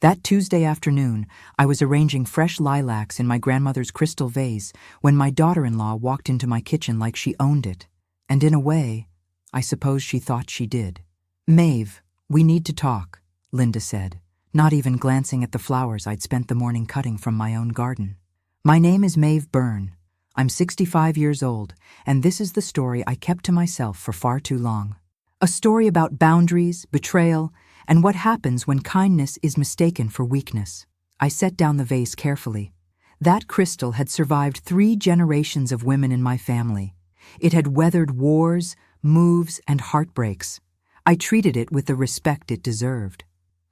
That Tuesday afternoon, I was arranging fresh lilacs in my grandmother's crystal vase when my daughter-in-law walked into my kitchen like she owned it. And in a way, I suppose she thought she did. "Maeve, we need to talk," Linda said, not even glancing at the flowers I'd spent the morning cutting from my own garden. "My name is Maeve Byrne. I'm 65 years old, and this is the story I kept to myself for far too long. A story about boundaries, betrayal, and what happens when kindness is mistaken for weakness." I set down the vase carefully. That crystal had survived 3 generations of women in my family. It had weathered wars, moves, and heartbreaks. I treated it with the respect it deserved.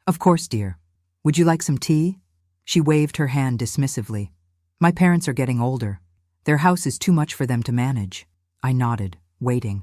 "Of course, dear. Would you like some tea?" She waved her hand dismissively. "My parents are getting older. Their house is too much for them to manage." I nodded, waiting.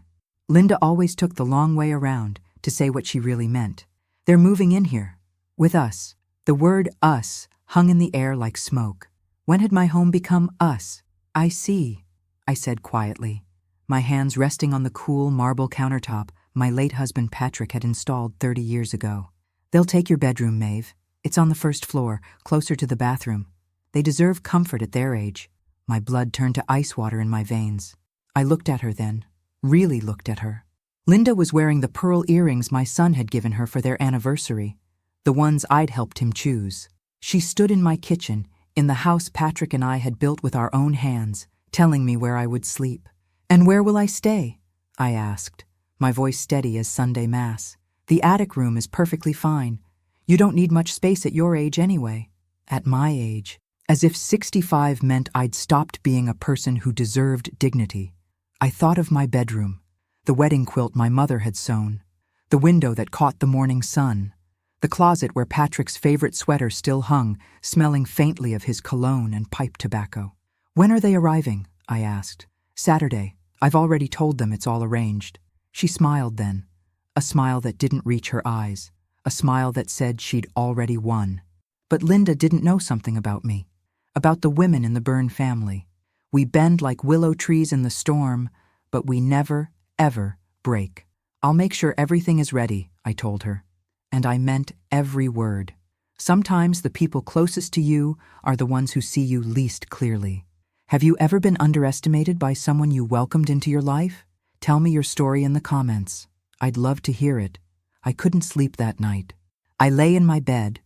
Linda always took the long way around to say what she really meant. "They're moving in here. With us." The word us hung in the air like smoke. When had my home become us? "I see," I said quietly, my hands resting on the cool marble countertop my late husband Patrick had installed 30 years ago. "They'll take your bedroom, Maeve. It's on the first floor, closer to the bathroom. They deserve comfort at their age." My blood turned to ice water in my veins. I looked at her then, really looked at her. Linda was wearing the pearl earrings my son had given her for their anniversary, the ones I'd helped him choose. She stood in my kitchen, in the house Patrick and I had built with our own hands, telling me where I would sleep. "And where will I stay?" I asked, my voice steady as Sunday Mass. "The attic room is perfectly fine. You don't need much space at your age anyway." At my age, as if 65 meant I'd stopped being a person who deserved dignity. I thought of my bedroom, the wedding quilt my mother had sewn, the window that caught the morning sun, the closet where Patrick's favorite sweater still hung, smelling faintly of his cologne and pipe tobacco. "When are they arriving?" I asked. "Saturday. I've already told them it's all arranged." She smiled then, a smile that didn't reach her eyes, a smile that said she'd already won. But Linda didn't know something about me, about the women in the Byrne family. We bend like willow trees in the storm, but we never, ever break. "I'll make sure everything is ready," I told her. And I meant every word. Sometimes the people closest to you are the ones who see you least clearly. Have you ever been underestimated by someone you welcomed into your life? Tell me your story in the comments. I'd love to hear it. I couldn't sleep that night. I lay in my bed,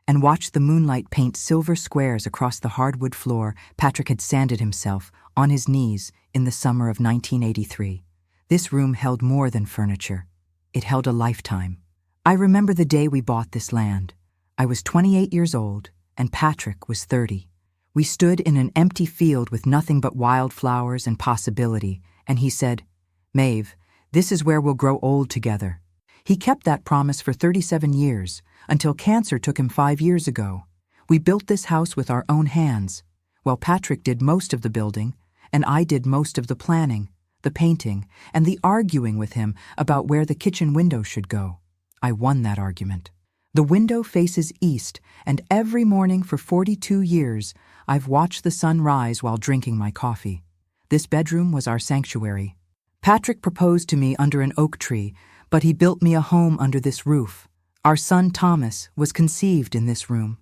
and watched the moonlight paint silver squares across the hardwood floor Patrick had sanded himself on his knees in the summer of 1983. This room held more than furniture. It held a lifetime. I remember the day we bought this land. I was 28 years old, and Patrick was 30. We stood in an empty field with nothing but wildflowers and possibility, and he said, "Maeve, this is where we'll grow old together." He kept that promise for 37 years, until cancer took him 5 years ago. We built this house with our own hands. Well, Patrick did most of the building, and I did most of the planning, the painting, and the arguing with him about where the kitchen window should go. I won that argument. The window faces east, and every morning for 42 years, I've watched the sun rise while drinking my coffee. This bedroom was our sanctuary. Patrick proposed to me under an oak tree, but he built me a home under this roof. Our son Thomas was conceived in this room.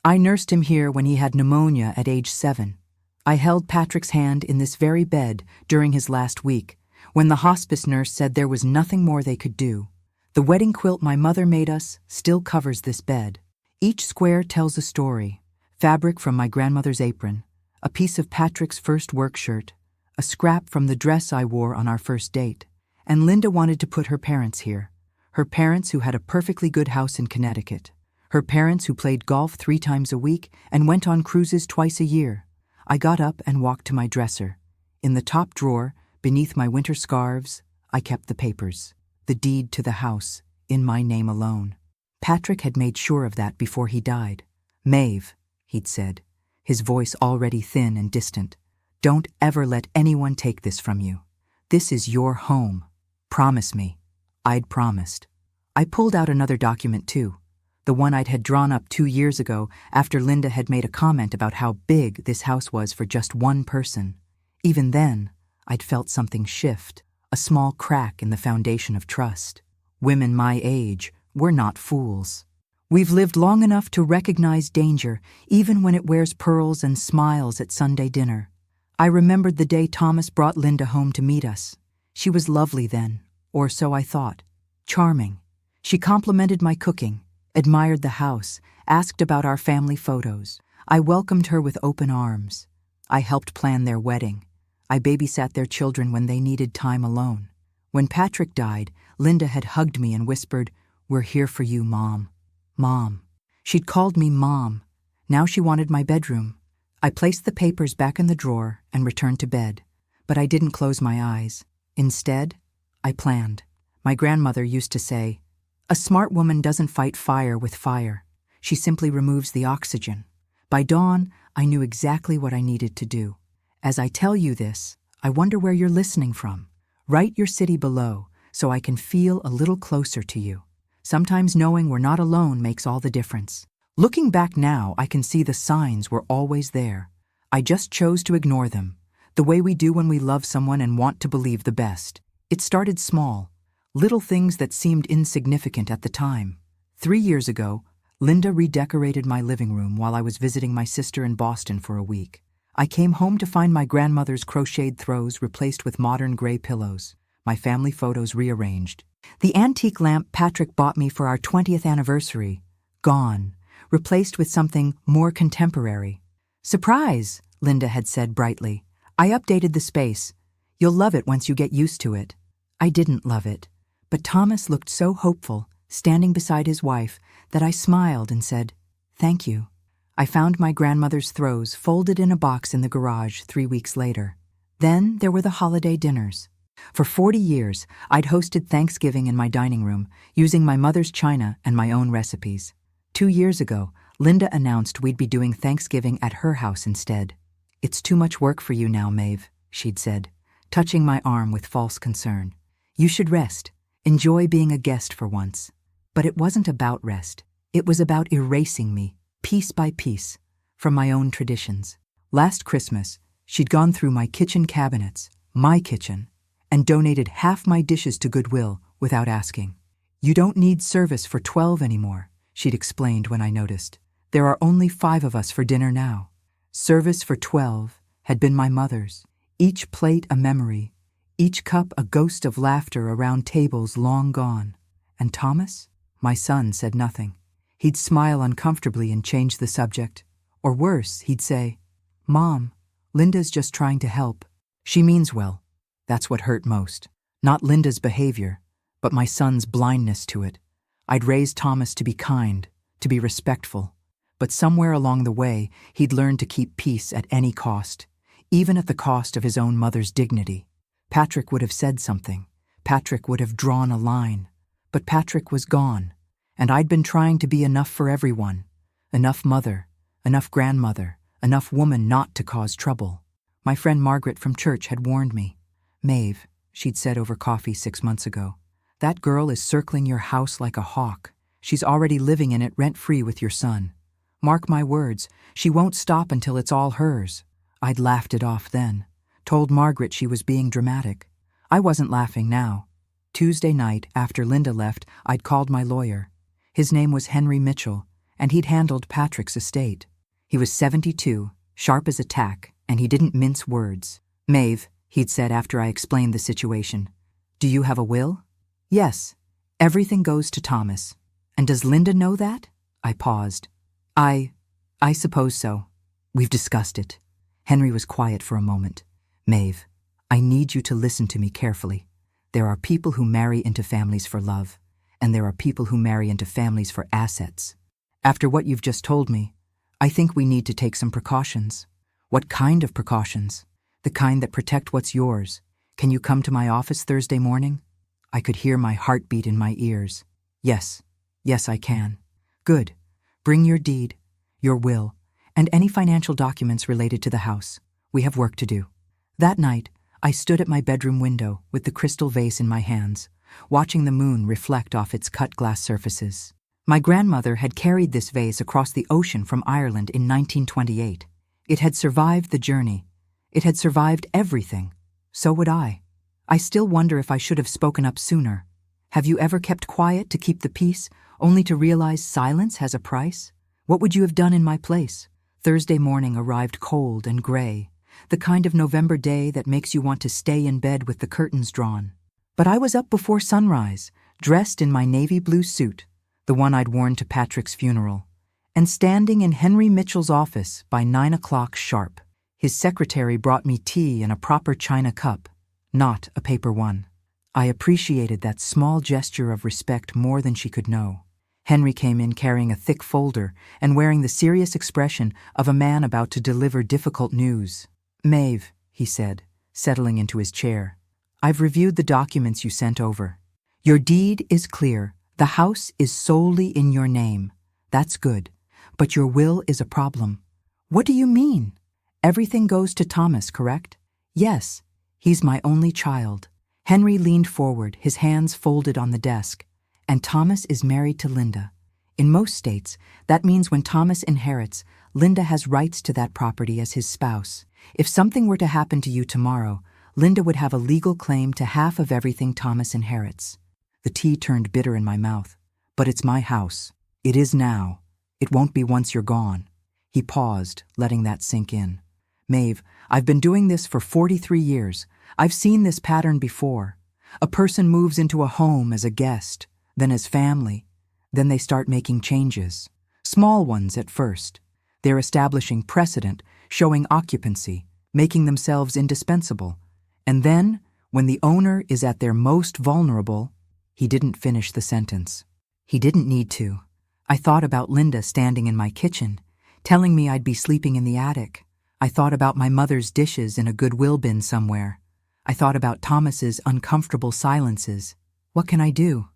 I nursed him here when he had pneumonia at age 7. I held Patrick's hand in this very bed during his last week, when the hospice nurse said there was nothing more they could do. The wedding quilt my mother made us still covers this bed. Each square tells a story. Fabric from my grandmother's apron, a piece of Patrick's first work shirt, a scrap from the dress I wore on our first date. And Linda wanted to put her parents here. Her parents who had a perfectly good house in Connecticut. Her parents who played golf 3 times a week and went on cruises twice a year. I got up and walked to my dresser. In the top drawer, beneath my winter scarves, I kept the papers. The deed to the house, in my name alone. Patrick had made sure of that before he died. "Maeve," he'd said, his voice already thin and distant, "don't ever let anyone take this from you. This is your home. Promise me." I'd promised. I pulled out another document too, the one I'd had drawn up 2 years ago after Linda had made a comment about how big this house was for just one person. Even then, I'd felt something shift, a small crack in the foundation of trust. Women my age were not fools. We've lived long enough to recognize danger, even when it wears pearls and smiles at Sunday dinner. I remembered the day Thomas brought Linda home to meet us. She was lovely then, or so I thought. Charming. She complimented my cooking, admired the house, asked about our family photos. I welcomed her with open arms. I helped plan their wedding. I babysat their children when they needed time alone. When Patrick died, Linda had hugged me and whispered, "We're here for you, Mom." Mom. She'd called me Mom. Now she wanted my bedroom. I placed the papers back in the drawer and returned to bed, but I didn't close my eyes. Instead, I planned. My grandmother used to say, "A smart woman doesn't fight fire with fire. She simply removes the oxygen." By dawn, I knew exactly what I needed to do. As I tell you this, I wonder where you're listening from. Write your city below so I can feel a little closer to you. Sometimes knowing we're not alone makes all the difference. Looking back now, I can see the signs were always there. I just chose to ignore them, the way we do when we love someone and want to believe the best. It started small, little things that seemed insignificant at the time. 3 years ago, Linda redecorated my living room while I was visiting my sister in Boston for a week. I came home to find my grandmother's crocheted throws replaced with modern gray pillows, my family photos rearranged. The antique lamp Patrick bought me for our 20th anniversary, gone, replaced with something more contemporary. "Surprise," Linda had said brightly. "I updated the space. You'll love it once you get used to it." I didn't love it, but Thomas looked so hopeful, standing beside his wife, that I smiled and said, "Thank you." I found my grandmother's throws folded in a box in the garage 3 weeks later. Then there were the holiday dinners. For 40 years, I'd hosted Thanksgiving in my dining room, using my mother's china and my own recipes. 2 years ago, Linda announced we'd be doing Thanksgiving at her house instead. "It's too much work for you now, Maeve," she'd said, touching my arm with false concern. "You should rest. Enjoy being a guest for once." But it wasn't about rest. It was about erasing me, piece by piece, from my own traditions. Last Christmas, she'd gone through my kitchen cabinets, my kitchen, and donated half my dishes to Goodwill without asking. "You don't need service for 12 anymore," she'd explained when I noticed. "There are only 5 of us for dinner now." Service for 12 had been my mother's, each plate a memory, each cup a ghost of laughter around tables long gone. And Thomas? My son said nothing. He'd smile uncomfortably and change the subject. Or worse, he'd say, "Mom, Linda's just trying to help. She means well." That's what hurt most. Not Linda's behavior, but my son's blindness to it. I'd raised Thomas to be kind, to be respectful. But somewhere along the way, he'd learned to keep peace at any cost, even at the cost of his own mother's dignity. Patrick would have said something. Patrick would have drawn a line. But Patrick was gone, and I'd been trying to be enough for everyone. Enough mother, enough grandmother, enough woman not to cause trouble. My friend Margaret from church had warned me. "Maeve," she'd said over coffee 6 months ago, "that girl is circling your house like a hawk. She's already living in it rent-free with your son. Mark my words, she won't stop until it's all hers." I'd laughed it off then, told Margaret she was being dramatic. I wasn't laughing now. Tuesday night, after Linda left, I'd called my lawyer. His name was Henry Mitchell, and he'd handled Patrick's estate. He was 72, sharp as a tack, and he didn't mince words. "Maeve," he'd said after I explained the situation, "do you have a will?" "Yes. Everything goes to Thomas." "And does Linda know that?" I paused. I suppose so. We've discussed it." Henry was quiet for a moment. "Maeve, I need you to listen to me carefully. There are people who marry into families for love, and there are people who marry into families for assets. After what you've just told me, I think we need to take some precautions." "What kind of precautions?" "The kind that protect what's yours. Can you come to my office Thursday morning?" I could hear my heartbeat in my ears. Yes, I can." "Good. Bring your deed, your will, and any financial documents related to the house. We have work to do." That night, I stood at my bedroom window with the crystal vase in my hands, watching the moon reflect off its cut glass surfaces. My grandmother had carried this vase across the ocean from Ireland in 1928. It had survived the journey. It had survived everything. So would I. I still wonder if I should have spoken up sooner. Have you ever kept quiet to keep the peace, only to realize silence has a price? What would you have done in my place? Thursday morning arrived cold and gray, the kind of November day that makes you want to stay in bed with the curtains drawn. But I was up before sunrise, dressed in my navy blue suit, the one I'd worn to Patrick's funeral, and standing in Henry Mitchell's office by 9 o'clock sharp. His secretary brought me tea in a proper china cup, not a paper one. I appreciated that small gesture of respect more than she could know. Henry came in carrying a thick folder and wearing the serious expression of a man about to deliver difficult news. "Maeve," he said, settling into his chair, "I've reviewed the documents you sent over. Your deed is clear. The house is solely in your name. That's good. But your will is a problem." "What do you mean?" "Everything goes to Thomas, correct?" "Yes. He's my only child." Henry leaned forward, his hands folded on the desk. "And Thomas is married to Linda. In most states, that means when Thomas inherits, Linda has rights to that property as his spouse. If something were to happen to you tomorrow, Linda would have a legal claim to half of everything Thomas inherits." The tea turned bitter in my mouth. "But it's my house. It is now. It won't be once you're gone." He paused, letting that sink in. "Maeve, I've been doing this for 43 years. I've seen this pattern before. A person moves into a home as a guest, then as family. Then they start making changes. Small ones at first. They're establishing precedent, showing occupancy, making themselves indispensable. And then, when the owner is at their most vulnerable..." He didn't finish the sentence. He didn't need to. I thought about Linda standing in my kitchen, telling me I'd be sleeping in the attic. I thought about my mother's dishes in a Goodwill bin somewhere. I thought about Thomas's uncomfortable silences. "What can I do?"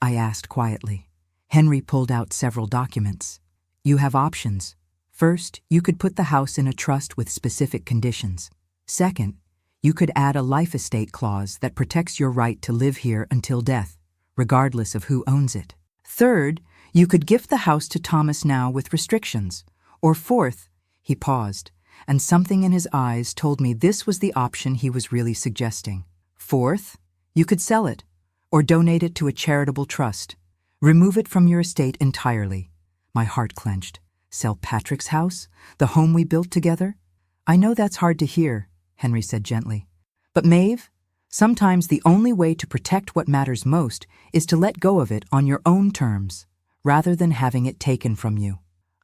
I asked quietly. Henry pulled out several documents. "You have options. First, you could put the house in a trust with specific conditions. Second, you could add a life estate clause that protects your right to live here until death, regardless of who owns it. Third, you could gift the house to Thomas now with restrictions. Or fourth," he paused, and something in his eyes told me this was the option he was really suggesting. "Fourth, you could sell it, or donate it to a charitable trust. Remove it from your estate entirely." My heart clenched. "Sell Patrick's house? The home we built together?" "I know that's hard to hear," Henry said gently. "But Maeve, sometimes the only way to protect what matters most is to let go of it on your own terms, rather than having it taken from you."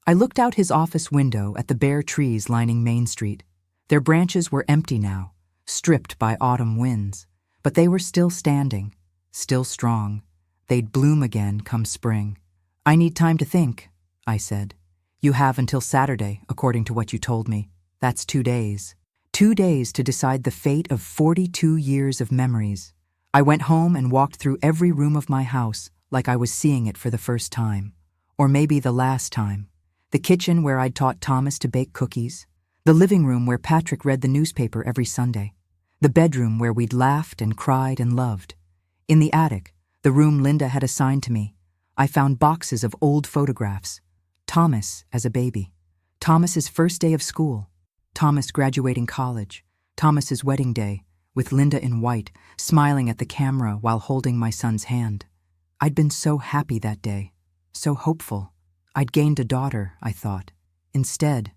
I looked out his office window at the bare trees lining Main Street. Their branches were empty now, stripped by autumn winds, but they were still standing, still strong. They'd bloom again come spring. "I need time to think," I said. "You have until Saturday, according to what you told me. That's 2 days. 2 days to decide the fate of 42 years of memories." I went home and walked through every room of my house like I was seeing it for the first time, or maybe the last time. The kitchen where I'd taught Thomas to bake cookies, the living room where Patrick read the newspaper every Sunday, the bedroom where we'd laughed and cried and loved. In the attic, the room Linda had assigned to me, I found boxes of old photographs. Thomas as a baby, Thomas's first day of school, Thomas graduating college, Thomas's wedding day, with Linda in white, smiling at the camera while holding my son's hand. I'd been so happy that day, so hopeful. I'd gained a daughter, I thought. Instead,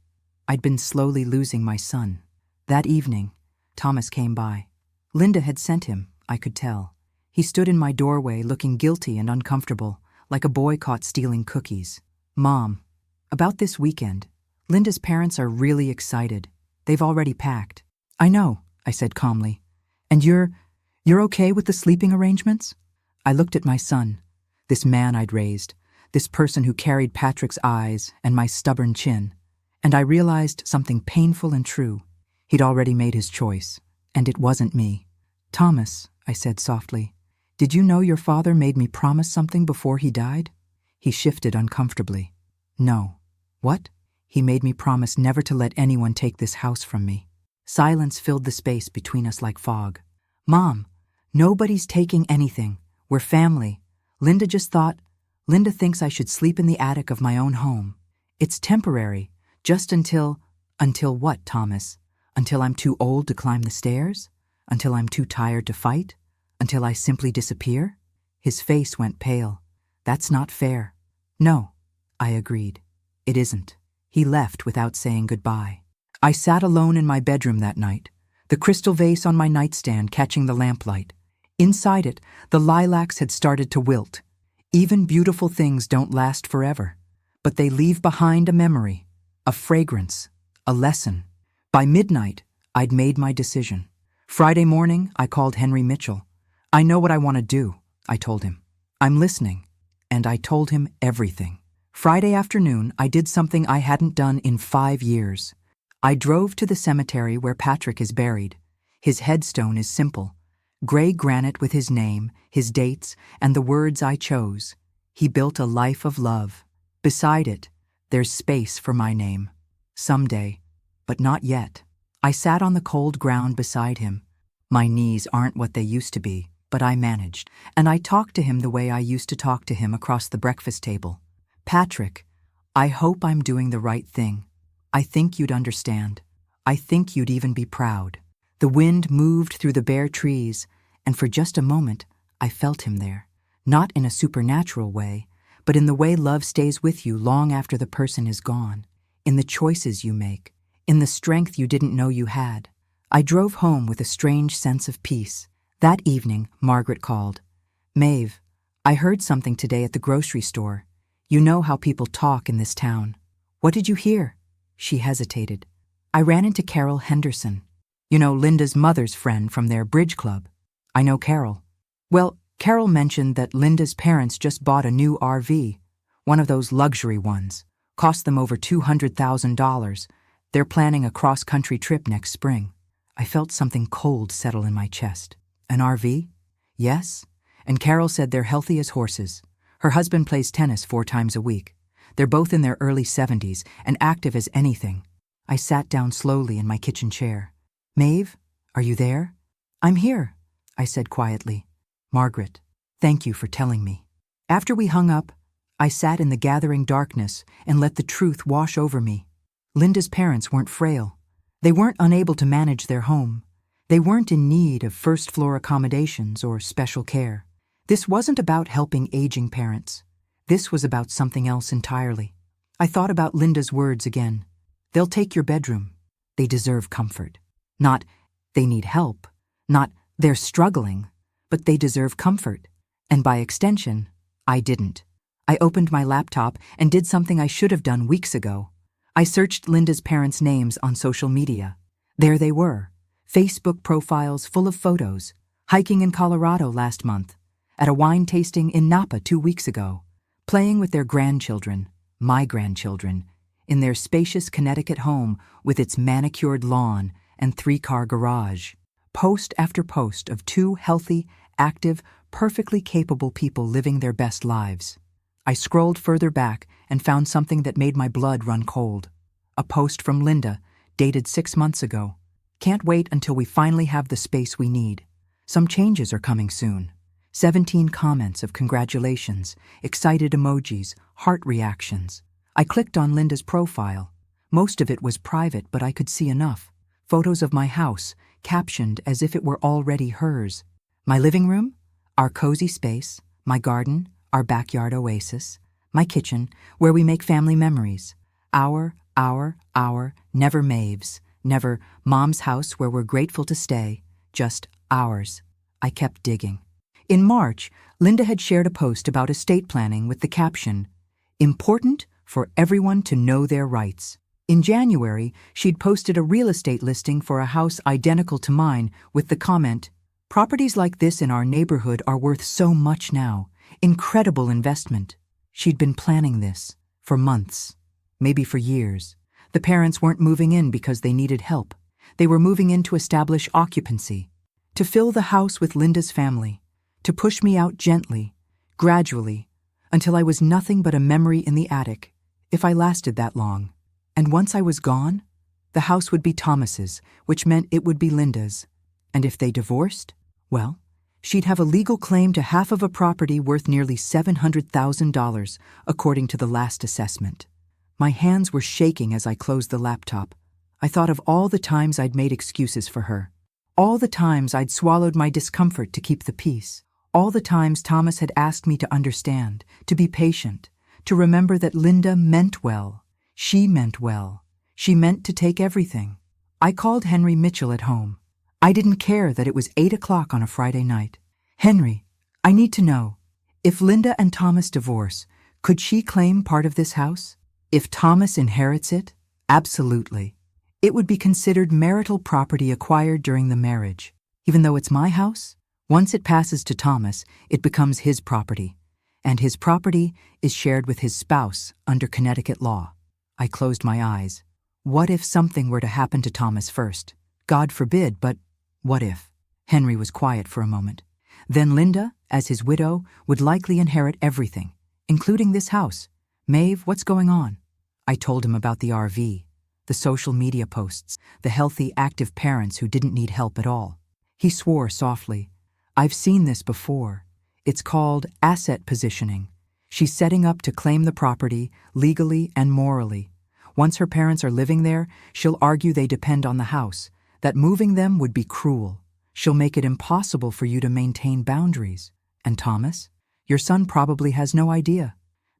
I'd been slowly losing my son. That evening, Thomas came by. Linda had sent him, I could tell. He stood in my doorway looking guilty and uncomfortable, like a boy caught stealing cookies. "Mom, about this weekend, Linda's parents are really excited. They've already packed." "I know," I said calmly. "And you're okay with the sleeping arrangements?" I looked at my son, this man I'd raised, this person who carried Patrick's eyes and my stubborn chin, and I realized something painful and true. He'd already made his choice, and it wasn't me. "Thomas," I said softly, "did you know your father made me promise something before he died?" He shifted uncomfortably. "No." "What?" "He made me promise never to let anyone take this house from me." Silence filled the space between us like fog. "Mom, nobody's taking anything. We're family. Linda thinks I should sleep in the attic of my own home. It's temporary, just until..." "Until what, Thomas? Until I'm too old to climb the stairs? Until I'm too tired to fight? Until I simply disappear?" His face went pale. That's not fair. No, I agreed. It isn't. He left without saying goodbye. I sat alone in my bedroom that night, the crystal vase on my nightstand catching the lamplight. Inside it, the lilacs had started to wilt. Even beautiful things don't last forever, but they leave behind a memory, a fragrance, a lesson. By midnight, I'd made my decision. Friday morning, I called Henry Mitchell. I know what I want to do, I told him. I'm listening. And I told him everything. Friday afternoon, I did something I hadn't done in 5 years. I drove to the cemetery where Patrick is buried. His headstone is simple. Gray granite with his name, his dates, and the words I chose. He built a life of love. Beside it, there's space for my name. Someday, but not yet. I sat on the cold ground beside him. My knees aren't what they used to be, but I managed. And I talked to him the way I used to talk to him across the breakfast table. Patrick, I hope I'm doing the right thing. I think you'd understand. I think you'd even be proud. The wind moved through the bare trees, and for just a moment, I felt him there. Not in a supernatural way, but in the way love stays with you long after the person is gone. In the choices you make. In the strength you didn't know you had. I drove home with a strange sense of peace. That evening, Margaret called. Maeve, I heard something today at the grocery store. You know how people talk in this town. What did you hear? She hesitated. I ran into Carol Henderson. You know, Linda's mother's friend from their bridge club. I know Carol. Well, Carol mentioned that Linda's parents just bought a new RV, one of those luxury ones. Cost them over $200,000. They're planning a cross-country trip next spring. I felt something cold settle in my chest. An RV? Yes. And Carol said they're healthy as horses. Her husband plays tennis 4 times a week. They're both in their early 70s and active as anything. I sat down slowly in my kitchen chair. Maeve, are you there? I'm here, I said quietly. Margaret, thank you for telling me. After we hung up, I sat in the gathering darkness and let the truth wash over me. Linda's parents weren't frail. They weren't unable to manage their home. They weren't in need of first-floor accommodations or special care. This wasn't about helping aging parents. This was about something else entirely. I thought about Linda's words again. They'll take your bedroom. They deserve comfort. Not, they need help. Not, they're struggling. But they deserve comfort. And by extension, I didn't. I opened my laptop and did something I should have done weeks ago. I searched Linda's parents' names on social media. There they were. Facebook profiles full of photos. Hiking in Colorado last month. At a wine tasting in Napa 2 weeks ago. Playing with their grandchildren, my grandchildren, in their spacious Connecticut home with its manicured lawn and 3-car garage. Post after post of 2 healthy, active, perfectly capable people living their best lives. I scrolled further back and found something that made my blood run cold. A post from Linda, dated 6 months ago. Can't wait until we finally have the space we need. Some changes are coming soon. 17 comments of congratulations, excited emojis, heart reactions. I clicked on Linda's profile. Most of it was private, but I could see enough. Photos of my house, captioned as if it were already hers. My living room, our cozy space, my garden, our backyard oasis, my kitchen, where we make family memories. Our, never Maeve's, never Mom's house where we're grateful to stay, just ours. I kept digging. In March, Linda had shared a post about estate planning with the caption, "Important for everyone to know their rights." In January, she'd posted a real estate listing for a house identical to mine with the comment, "Properties like this in our neighborhood are worth so much now. Incredible investment." She'd been planning this for months, maybe for years. The parents weren't moving in because they needed help. They were moving in to establish occupancy, to fill the house with Linda's family, to push me out gently, gradually, until I was nothing but a memory in the attic, if I lasted that long. And once I was gone, the house would be Thomas's, which meant it would be Linda's. And if they divorced, well, she'd have a legal claim to half of a property worth nearly $700,000, according to the last assessment. My hands were shaking as I closed the laptop. I thought of all the times I'd made excuses for her. All the times I'd swallowed my discomfort to keep the peace. All the times Thomas had asked me to understand, to be patient, to remember that Linda meant well. She meant well. She meant to take everything. I called Henry Mitchell at home. I didn't care that it was 8 o'clock on a Friday night. Henry, I need to know, if Linda and Thomas divorce, could she claim part of this house? If Thomas inherits it? Absolutely. It would be considered marital property acquired during the marriage. Even though it's my house, once it passes to Thomas, it becomes his property. And his property is shared with his spouse under Connecticut law. I closed my eyes. What if something were to happen to Thomas first? God forbid, but what if? Henry was quiet for a moment. Then Linda, as his widow, would likely inherit everything, including this house. Maeve, what's going on? I told him about the RV, the social media posts, the healthy, active parents who didn't need help at all. He swore softly. I've seen this before. It's called asset positioning. She's setting up to claim the property, legally and morally. Once her parents are living there, she'll argue they depend on the house, that moving them would be cruel. She'll make it impossible for you to maintain boundaries. And Thomas? Your son probably has no idea.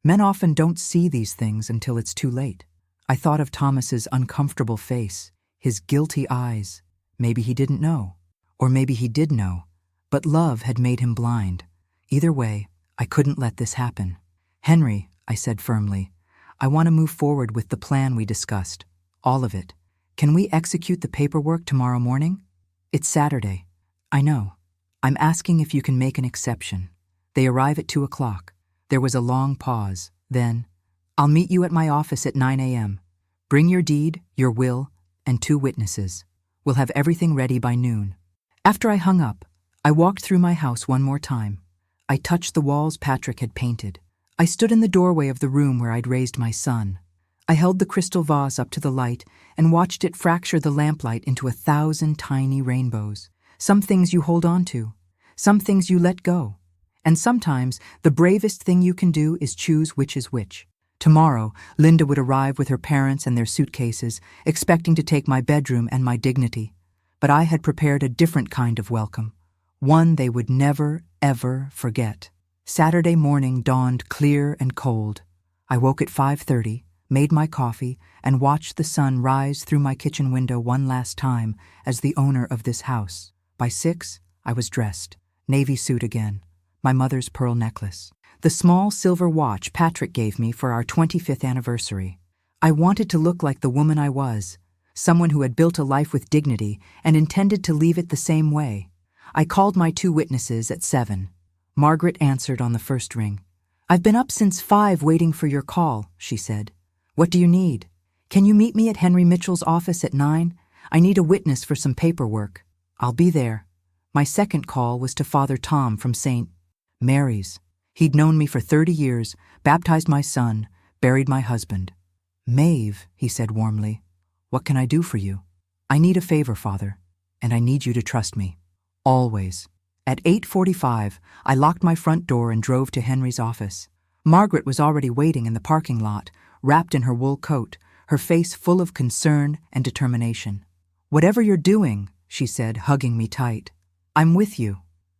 Men often don't see these things until it's too late. I thought of Thomas's uncomfortable face, his guilty eyes. Maybe he didn't know. Or maybe he did know. But love had made him blind. Either way, I couldn't let this happen. Henry, I said firmly, I want to move forward with the plan we discussed. All of it. Can we execute the paperwork tomorrow morning? It's Saturday. I know. I'm asking if you can make an exception. They arrive at 2 o'clock. There was a long pause. Then, I'll meet you at my office at 9 a.m. Bring your deed, your will, and 2 witnesses. We'll have everything ready by noon. After I hung up, I walked through my house one more time. I touched the walls Patrick had painted. I stood in the doorway of the room where I'd raised my son. I held the crystal vase up to the light and watched it fracture the lamplight into 1,000 tiny rainbows. Some things you hold on to, some things you let go. And sometimes the bravest thing you can do is choose which is which. Tomorrow, Linda would arrive with her parents and their suitcases, expecting to take my bedroom and my dignity. But I had prepared a different kind of welcome, one they would never, ever forget. Saturday morning dawned clear and cold. I woke at 5:30, made my coffee, and watched the sun rise through my kitchen window one last time as the owner of this house. By 6, I was dressed. Navy suit again. My mother's pearl necklace. The small silver watch Patrick gave me for our 25th anniversary. I wanted to look like the woman I was, someone who had built a life with dignity and intended to leave it the same way. I called my 2 witnesses at 7. Margaret answered on the first ring. I've been up since 5 waiting for your call, she said. What do you need? Can you meet me at Henry Mitchell's office at 9? I need a witness for some paperwork. I'll be there. My second call was to Father Tom from St. Mary's. He'd known me for 30 years, baptized my son, buried my husband. Maeve, he said warmly, what can I do for you? I need a favor, Father, and I need you to trust me. Always. At 8:45, I locked my front door and drove to Henry's office. Margaret was already waiting in the parking lot, wrapped in her wool coat, her face full of concern and determination. Whatever you're doing, she said, hugging me tight, I'm with you.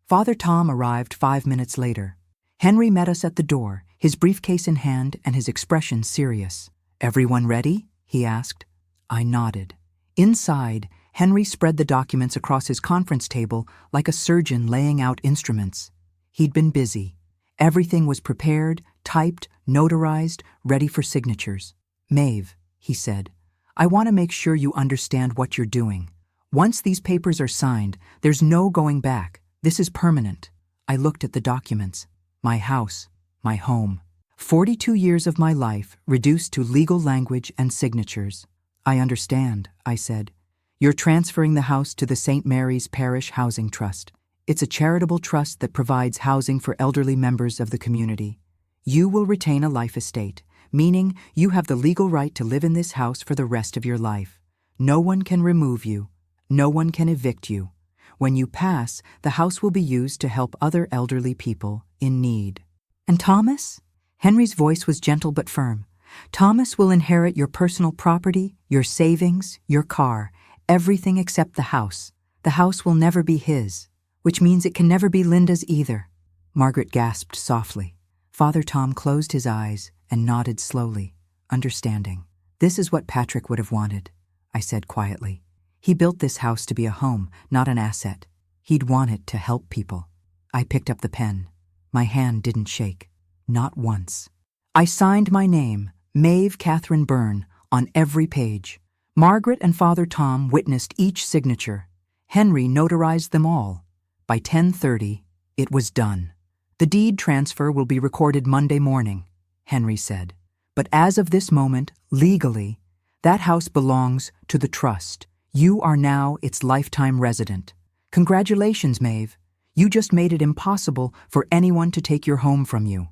Father Tom arrived 5 minutes later. Henry met us at the door, his briefcase in hand and his expression serious. Everyone ready? He asked. I nodded. Inside, Henry spread the documents across his conference table like a surgeon laying out instruments. He'd been busy. Everything was prepared, typed, notarized, ready for signatures. Maeve, he said, I want to make sure you understand what you're doing. Once these papers are signed, there's no going back. This is permanent. I looked at the documents. My house, my home. 42 years of my life reduced to legal language and signatures. I understand, I said. You're transferring the house to the St. Mary's Parish Housing Trust. It's a charitable trust that provides housing for elderly members of the community. You will retain a life estate, meaning you have the legal right to live in this house for the rest of your life. No one can remove you. No one can evict you. When you pass, the house will be used to help other elderly people in need. And Thomas? Henry's voice was gentle but firm. Thomas will inherit your personal property, your savings, your car, everything except the house. The house will never be his, which means it can never be Linda's either. Margaret gasped softly. Father Tom closed his eyes and nodded slowly, understanding. This is what Patrick would have wanted, I said quietly. He built this house to be a home, not an asset. He'd want it to help people. I picked up the pen. My hand didn't shake. Not once. I signed my name, Maeve Catherine Byrne, on every page. Margaret and Father Tom witnessed each signature. Henry notarized them all. By 10:30, it was done. The deed transfer will be recorded Monday morning, Henry said. But as of this moment, legally, that house belongs to the trust. You are now its lifetime resident. Congratulations, Maeve. You just made it impossible for anyone to take your home from you.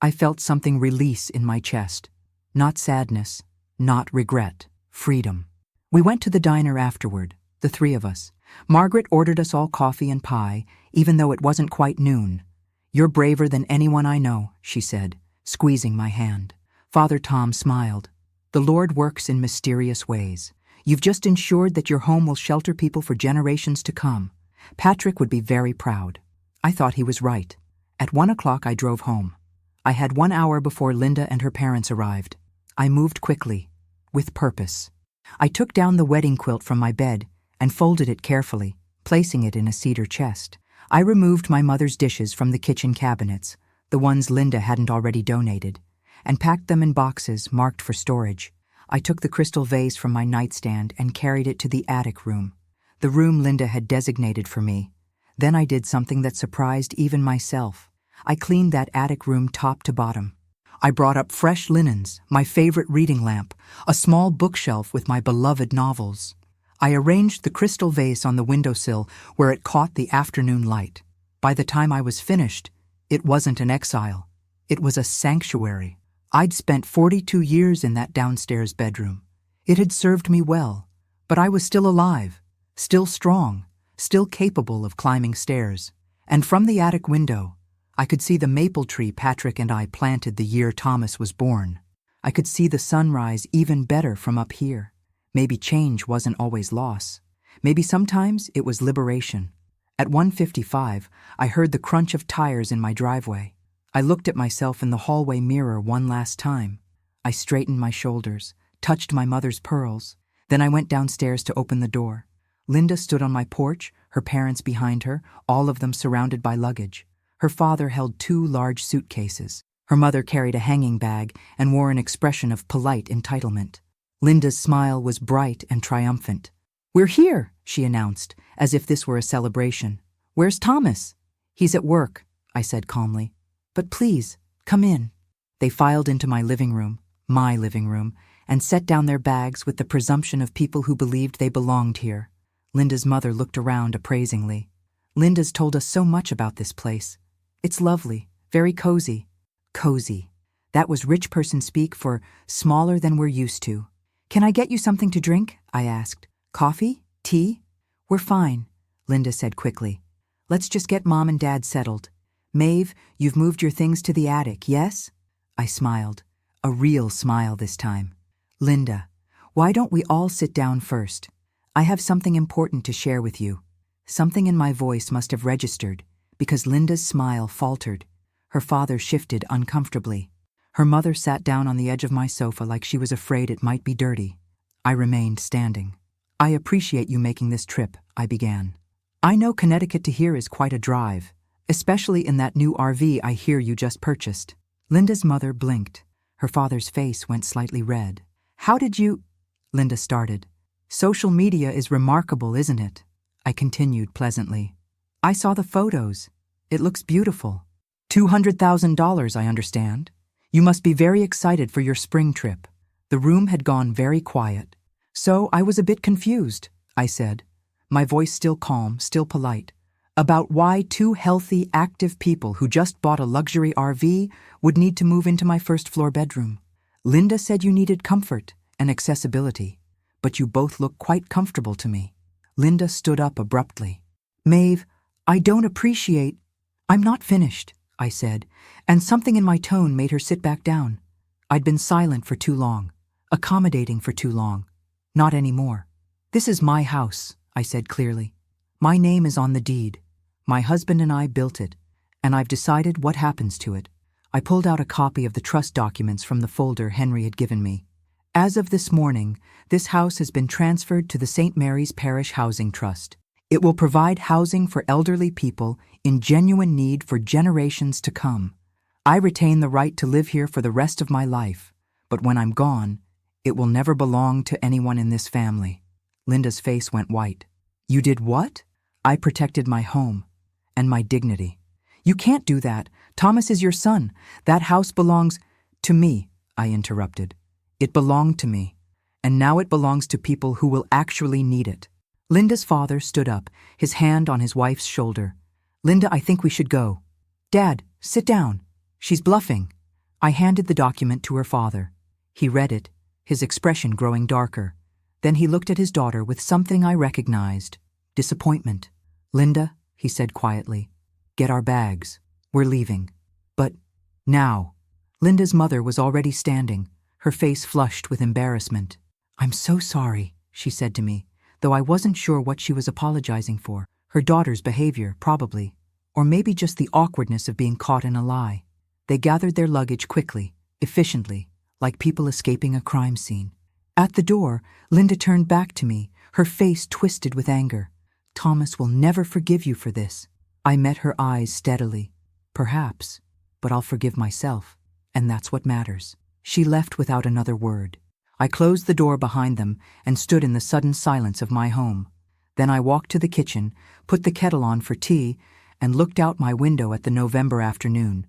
I felt something release in my chest. Not sadness, not regret, freedom. We went to the diner afterward, the three of us. Margaret ordered us all coffee and pie, even though it wasn't quite noon. You're braver than anyone I know, she said, squeezing my hand. Father Tom smiled. The Lord works in mysterious ways. You've just ensured that your home will shelter people for generations to come. Patrick would be very proud. I thought he was right. At 1 o'clock I drove home. I had 1 hour before Linda and her parents arrived. I moved quickly, with purpose. I took down the wedding quilt from my bed and folded it carefully, placing it in a cedar chest. I removed my mother's dishes from the kitchen cabinets, the ones Linda hadn't already donated, and packed them in boxes marked for storage. I took the crystal vase from my nightstand and carried it to the attic room, the room Linda had designated for me. Then I did something that surprised even myself. I cleaned that attic room top to bottom. I brought up fresh linens, my favorite reading lamp, a small bookshelf with my beloved novels. I arranged the crystal vase on the windowsill where it caught the afternoon light. By the time I was finished, it wasn't an exile. It was a sanctuary. I'd spent 42 years in that downstairs bedroom. It had served me well, but I was still alive, still strong, still capable of climbing stairs. And from the attic window, I could see the maple tree Patrick and I planted the year Thomas was born. I could see the sunrise even better from up here. Maybe change wasn't always loss. Maybe sometimes it was liberation. At 1:55, I heard the crunch of tires in my driveway. I looked at myself in the hallway mirror one last time. I straightened my shoulders, touched my mother's pearls. Then I went downstairs to open the door. Linda stood on my porch, her parents behind her, all of them surrounded by luggage. Her father held 2 large suitcases. Her mother carried a hanging bag and wore an expression of polite entitlement. Linda's smile was bright and triumphant. "We're here," she announced, as if this were a celebration. "Where's Thomas?" "He's at work," I said calmly. "But please, come in." They filed into my living room, and set down their bags with the presumption of people who believed they belonged here. Linda's mother looked around appraisingly. "Linda's told us so much about this place. It's lovely, very cozy." Cozy. That was rich person speak for smaller than we're used to. "Can I get you something to drink?" I asked. "Coffee? Tea?" "We're fine," Linda said quickly. "Let's just get Mom and Dad settled. Maeve, you've moved your things to the attic, yes?" I smiled. A real smile this time. "Linda, why don't we all sit down first? I have something important to share with you." Something in my voice must have registered, because Linda's smile faltered. Her father shifted uncomfortably. Her mother sat down on the edge of my sofa like she was afraid it might be dirty. I remained standing. "I appreciate you making this trip," I began. "I know Connecticut to here is quite a drive, especially in that new RV I hear you just purchased." Linda's mother blinked. Her father's face went slightly red. "How did you—" Linda started. "Social media is remarkable, isn't it?" I continued pleasantly. "I saw the photos. It looks beautiful. $200,000, I understand. You must be very excited for your spring trip." The room had gone very quiet. "So I was a bit confused," I said, my voice still calm, still polite, "about why 2 healthy, active people who just bought a luxury RV would need to move into my first-floor bedroom. Linda said you needed comfort and accessibility, but you both look quite comfortable to me." Linda stood up abruptly. "Maeve, I don't appreciate—" "I'm not finished," I said, and something in my tone made her sit back down. I'd been silent for too long, accommodating for too long. Not anymore. "This is my house," I said clearly. "My name is on the deed. My husband and I built it, and I've decided what happens to it. I pulled out a copy of the trust documents from the folder Henry had given me. As of this morning, this house has been transferred to the St. Mary's Parish Housing Trust. It will provide housing for elderly people in genuine need for generations to come. I retain the right to live here for the rest of my life, but when I'm gone, it will never belong to anyone in this family. Linda's face went white. You did what? I protected my home and my dignity. You can't do that. Thomas is your son. That house belongs to me, I interrupted. It belonged to me, and now it belongs to people who will actually need it. Linda's father stood up, his hand on his wife's shoulder. Linda, I think we should go. Dad, sit down. She's bluffing. I handed the document to her father. He read it, his expression growing darker. Then he looked at his daughter with something I recognized: disappointment. Linda, he said quietly, get our bags. We're leaving. But now. Linda's mother was already standing, her face flushed with embarrassment. I'm so sorry, she said to me, though I wasn't sure what she was apologizing for. Her daughter's behavior, probably. Or maybe just the awkwardness of being caught in a lie. They gathered their luggage quickly, efficiently, like people escaping a crime scene. At the door, Linda turned back to me, her face twisted with anger. Thomas will never forgive you for this. I met her eyes steadily. Perhaps, but I'll forgive myself, and that's what matters. She left without another word. I closed the door behind them and stood in the sudden silence of my home. Then I walked to the kitchen, put the kettle on for tea, and looked out my window at the November afternoon.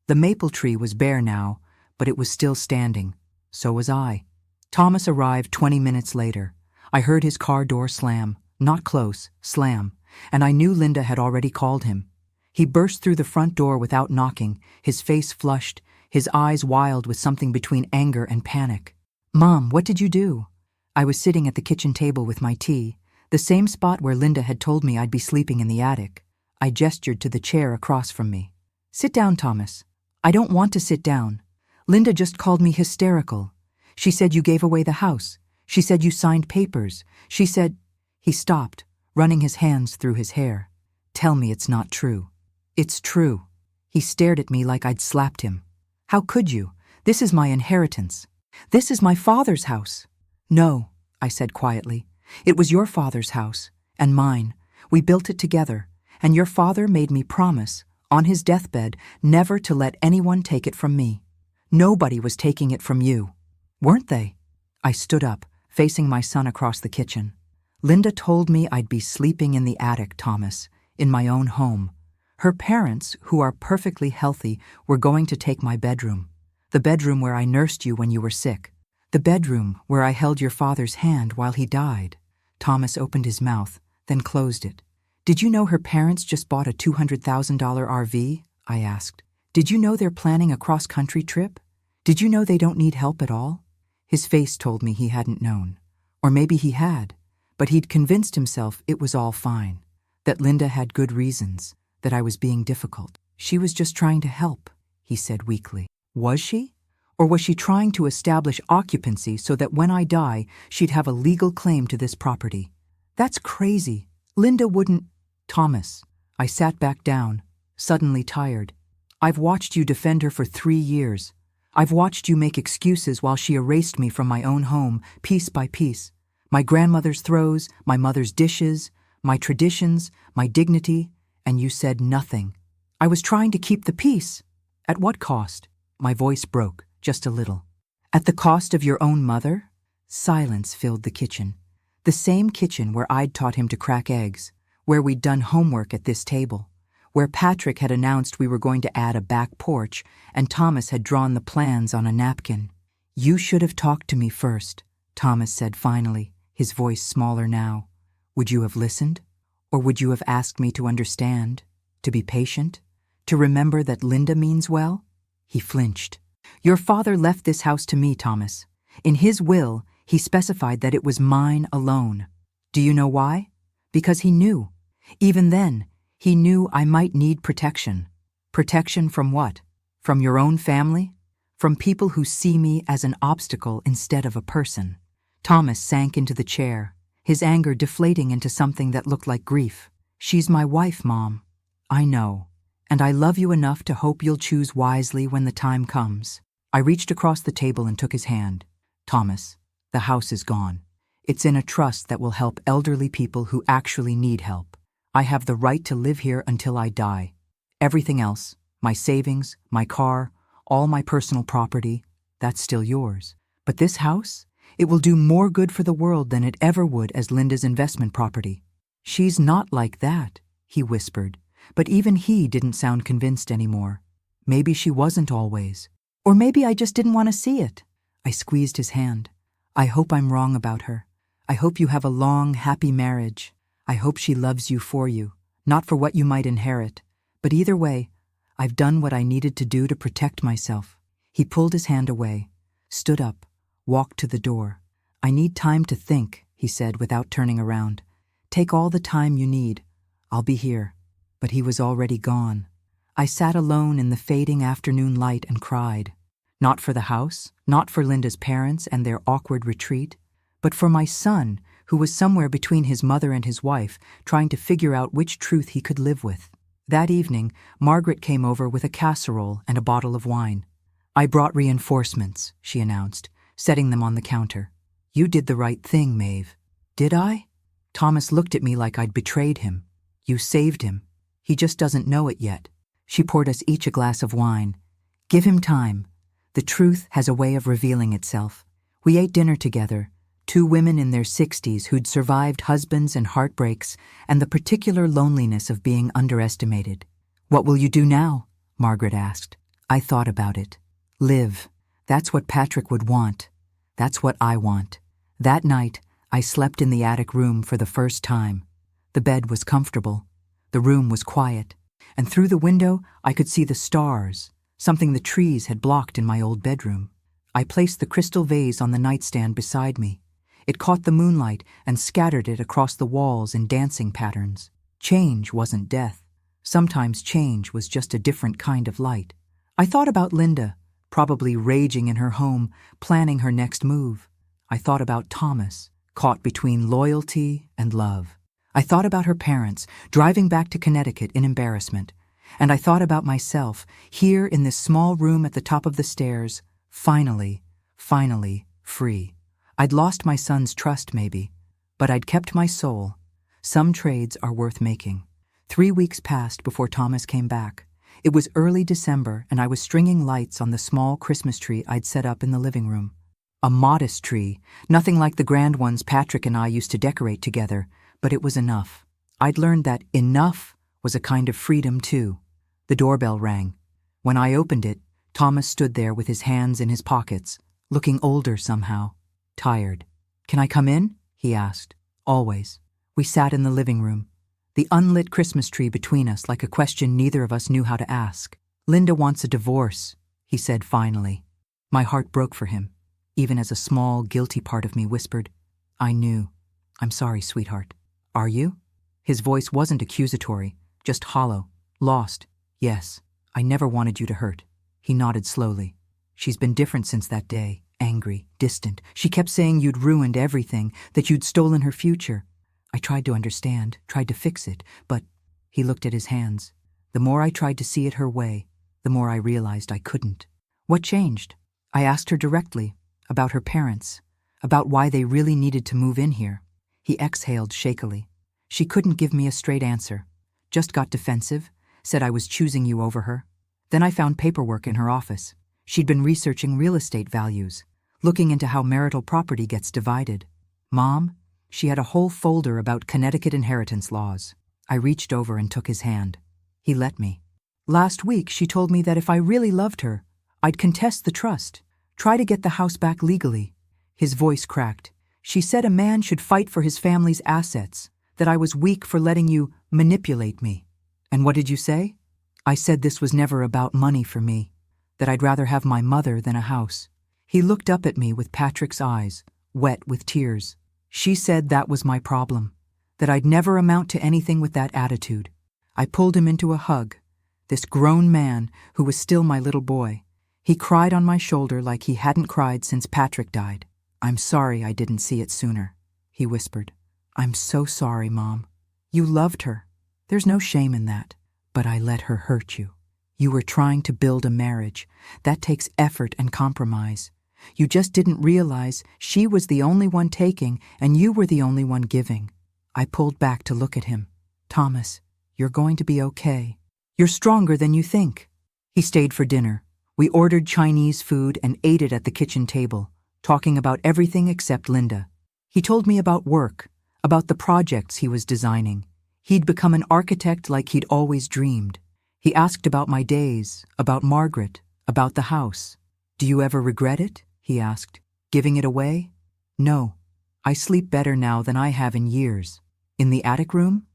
The maple tree was bare now, but it was still standing. So was I. Thomas arrived 20 minutes later. I heard his car door slam, not close, slam, and I knew Linda had already called him. He burst through the front door without knocking, his face flushed, his eyes wild with something between anger and panic. Mom, what did you do? I was sitting at the kitchen table with my tea, the same spot where Linda had told me I'd be sleeping in the attic. I gestured to the chair across from me. Sit down, Thomas. I don't want to sit down. Linda just called me hysterical. She said you gave away the house. She said you signed papers. She said... He stopped, running his hands through his hair. Tell me it's not true. It's true. He stared at me like I'd slapped him. How could you? This is my inheritance. This is my father's house. No, I said quietly. It was your father's house, and mine. We built it together, and your father made me promise, on his deathbed, never to let anyone take it from me. Nobody was taking it from you. Weren't they? I stood up, facing my son across the kitchen. Linda told me I'd be sleeping in the attic, Thomas, in my own home. Her parents, who are perfectly healthy, were going to take my bedroom. The bedroom where I nursed you when you were sick. The bedroom where I held your father's hand while he died. Thomas opened his mouth, then closed it. Did you know her parents just bought a $200,000 RV? I asked. Did you know they're planning a cross-country trip? Did you know they don't need help at all? His face told me he hadn't known. Or maybe he had, but he'd convinced himself it was all fine. That Linda had good reasons, that I was being difficult. She was just trying to help, he said weakly. Was she? Or was she trying to establish occupancy so that when I die, she'd have a legal claim to this property? That's crazy. Linda wouldn't... Thomas. I sat back down, suddenly tired. I've watched you defend her for 3 years. I've watched you make excuses while she erased me from my own home, piece by piece. My grandmother's throws, my mother's dishes, my traditions, my dignity, and you said nothing. I was trying to keep the peace. At what cost? My voice broke, just a little. At the cost of your own mother? Silence filled the kitchen. The same kitchen where I'd taught him to crack eggs, where we'd done homework at this table, where Patrick had announced we were going to add a back porch and Thomas had drawn the plans on a napkin. You should have talked to me first, Thomas said finally, his voice smaller now. Would you have listened? Or would you have asked me to understand, to be patient, to remember that Linda means well? He flinched. Your father left this house to me, Thomas. In his will, he specified that it was mine alone. Do you know why? Because he knew. Even then, he knew I might need protection. Protection from what? From your own family? From people who see me as an obstacle instead of a person. Thomas sank into the chair, his anger deflating into something that looked like grief. She's my wife, Mom. I know. and I love you enough to hope you'll choose wisely when the time comes." I reached across the table and took his hand. "Thomas, the house is gone. It's in a trust that will help elderly people who actually need help. I have the right to live here until I die. Everything else, my savings, my car, all my personal property, that's still yours. But this house, it will do more good for the world than it ever would as Linda's investment property." "She's not like that," he whispered, but even he didn't sound convinced anymore. Maybe she wasn't always. Or maybe I just didn't want to see it. I squeezed his hand. "I hope I'm wrong about her. I hope you have a long, happy marriage. I hope she loves you, not for what you might inherit. But either way, I've done what I needed to do to protect myself." He pulled his hand away, stood up, walked to the door. "I need time to think," he said without turning around. "Take all the time you need. I'll be here." But he was already gone. I sat alone in the fading afternoon light and cried. Not for the house, not for Linda's parents and their awkward retreat, but for my son, who was somewhere between his mother and his wife, trying to figure out which truth he could live with. That evening, Margaret came over with a casserole and a bottle of wine. "I brought reinforcements," she announced, setting them on the counter. "You did the right thing, Maeve." "Did I?" Thomas looked at me like I'd betrayed him. "You saved him. He just doesn't know it yet." She poured us each a glass of wine. "Give him time. The truth has a way of revealing itself." We ate dinner together, two women in their 60s who'd survived husbands and heartbreaks and the particular loneliness of being underestimated. "What will you do now?" Margaret asked. I thought about it. Live. That's what Patrick would want. That's what I want. That night, I slept in the attic room for the first time. The bed was comfortable. The room was quiet. And through the window, I could see the stars, something the trees had blocked in my old bedroom. I placed the crystal vase on the nightstand beside me. It caught the moonlight and scattered it across the walls in dancing patterns. Change wasn't death. Sometimes change was just a different kind of light. I thought about Linda, probably raging in her home, planning her next move. I thought about Thomas, caught between loyalty and love. I thought about her parents, driving back to Connecticut in embarrassment. And I thought about myself, here in this small room at the top of the stairs, finally free. I'd lost my son's trust, maybe, but I'd kept my soul. Some trades are worth making. 3 weeks passed before Thomas came back. It was early December, and I was stringing lights on the small Christmas tree I'd set up in the living room. A modest tree, nothing like the grand ones Patrick and I used to decorate together, but it was enough. I'd learned that enough was a kind of freedom, too. The doorbell rang. When I opened it, Thomas stood there with his hands in his pockets, looking older somehow, tired. "Can I come in?" he asked. Always. We sat in the living room, the unlit Christmas tree between us like a question neither of us knew how to ask. "Linda wants a divorce," he said finally. My heart broke for him, even as a small, guilty part of me whispered, "I knew. I'm sorry, sweetheart." "Are you?" His voice wasn't accusatory, just hollow, lost. "Yes, I never wanted you to hurt." He nodded slowly. "She's been different since that day, angry, distant. She kept saying you'd ruined everything, that you'd stolen her future. I tried to understand, tried to fix it, but—" He looked at his hands. The more I tried to see it her way, the more I realized I couldn't. "What changed?" I asked her directly, about her parents, about why they really needed to move in here. He exhaled shakily. She couldn't give me a straight answer. Just got defensive, said I was choosing you over her. Then I found paperwork in her office. She'd been researching real estate values, looking into how marital property gets divided. Mom, she had a whole folder about Connecticut inheritance laws. I reached over and took his hand. He let me. "Last week, she told me that if I really loved her, I'd contest the trust, try to get the house back legally." His voice cracked. "She said a man should fight for his family's assets, that I was weak for letting you manipulate me." "And what did you say?" "I said this was never about money for me, that I'd rather have my mother than a house." He looked up at me with Patrick's eyes, wet with tears. "She said that was my problem, that I'd never amount to anything with that attitude." I pulled him into a hug, this grown man who was still my little boy. He cried on my shoulder like he hadn't cried since Patrick died. "I'm sorry I didn't see it sooner," he whispered. "I'm so sorry, Mom. You loved her. There's no shame in that. But I let her hurt you. You were trying to build a marriage. That takes effort and compromise. You just didn't realize she was the only one taking and you were the only one giving. I pulled back to look at him. Thomas, you're going to be okay. You're stronger than you think. He stayed for dinner. We ordered Chinese food and ate it at the kitchen table, talking about everything except Linda. He told me about work, about the projects he was designing. He'd become an architect like he'd always dreamed. He asked about my days, about Margaret, about the house. Do you ever regret it? He asked. Giving it away? No. I sleep better now than I have in years. In the attic room?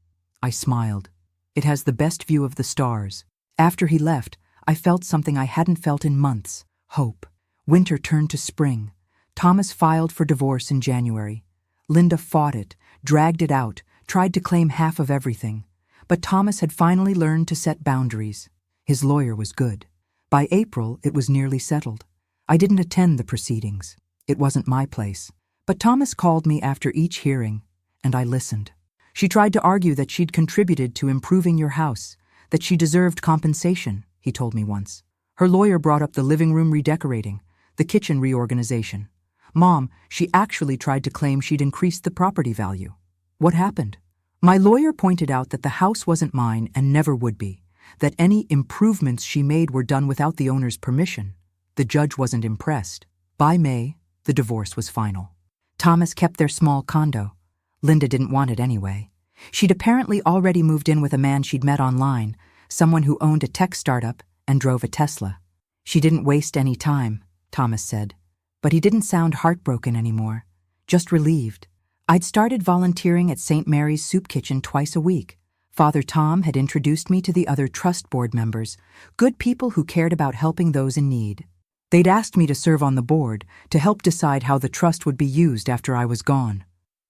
I smiled. It has the best view of the stars. After he left, I felt something I hadn't felt in months. Hope. Winter turned to spring. Thomas filed for divorce in January. Linda fought it, dragged it out, tried to claim half of everything. But Thomas had finally learned to set boundaries. His lawyer was good. By April, it was nearly settled. I didn't attend the proceedings. It wasn't my place. But Thomas called me after each hearing, and I listened. She tried to argue that she'd contributed to improving your house, that she deserved compensation, he told me once. Her lawyer brought up the living room redecorating, the kitchen reorganization. Mom, she actually tried to claim she'd increased the property value. What happened? My lawyer pointed out that the house wasn't mine and never would be, that any improvements she made were done without the owner's permission. The judge wasn't impressed. By May, the divorce was final. Thomas kept their small condo. Linda didn't want it anyway. She'd apparently already moved in with a man she'd met online, someone who owned a tech startup and drove a Tesla. She didn't waste any time, Thomas said. But he didn't sound heartbroken anymore, just relieved. I'd started volunteering at St. Mary's Soup Kitchen twice a week. Father Tom had introduced me to the other trust board members, good people who cared about helping those in need. They'd asked me to serve on the board, to help decide how the trust would be used after I was gone.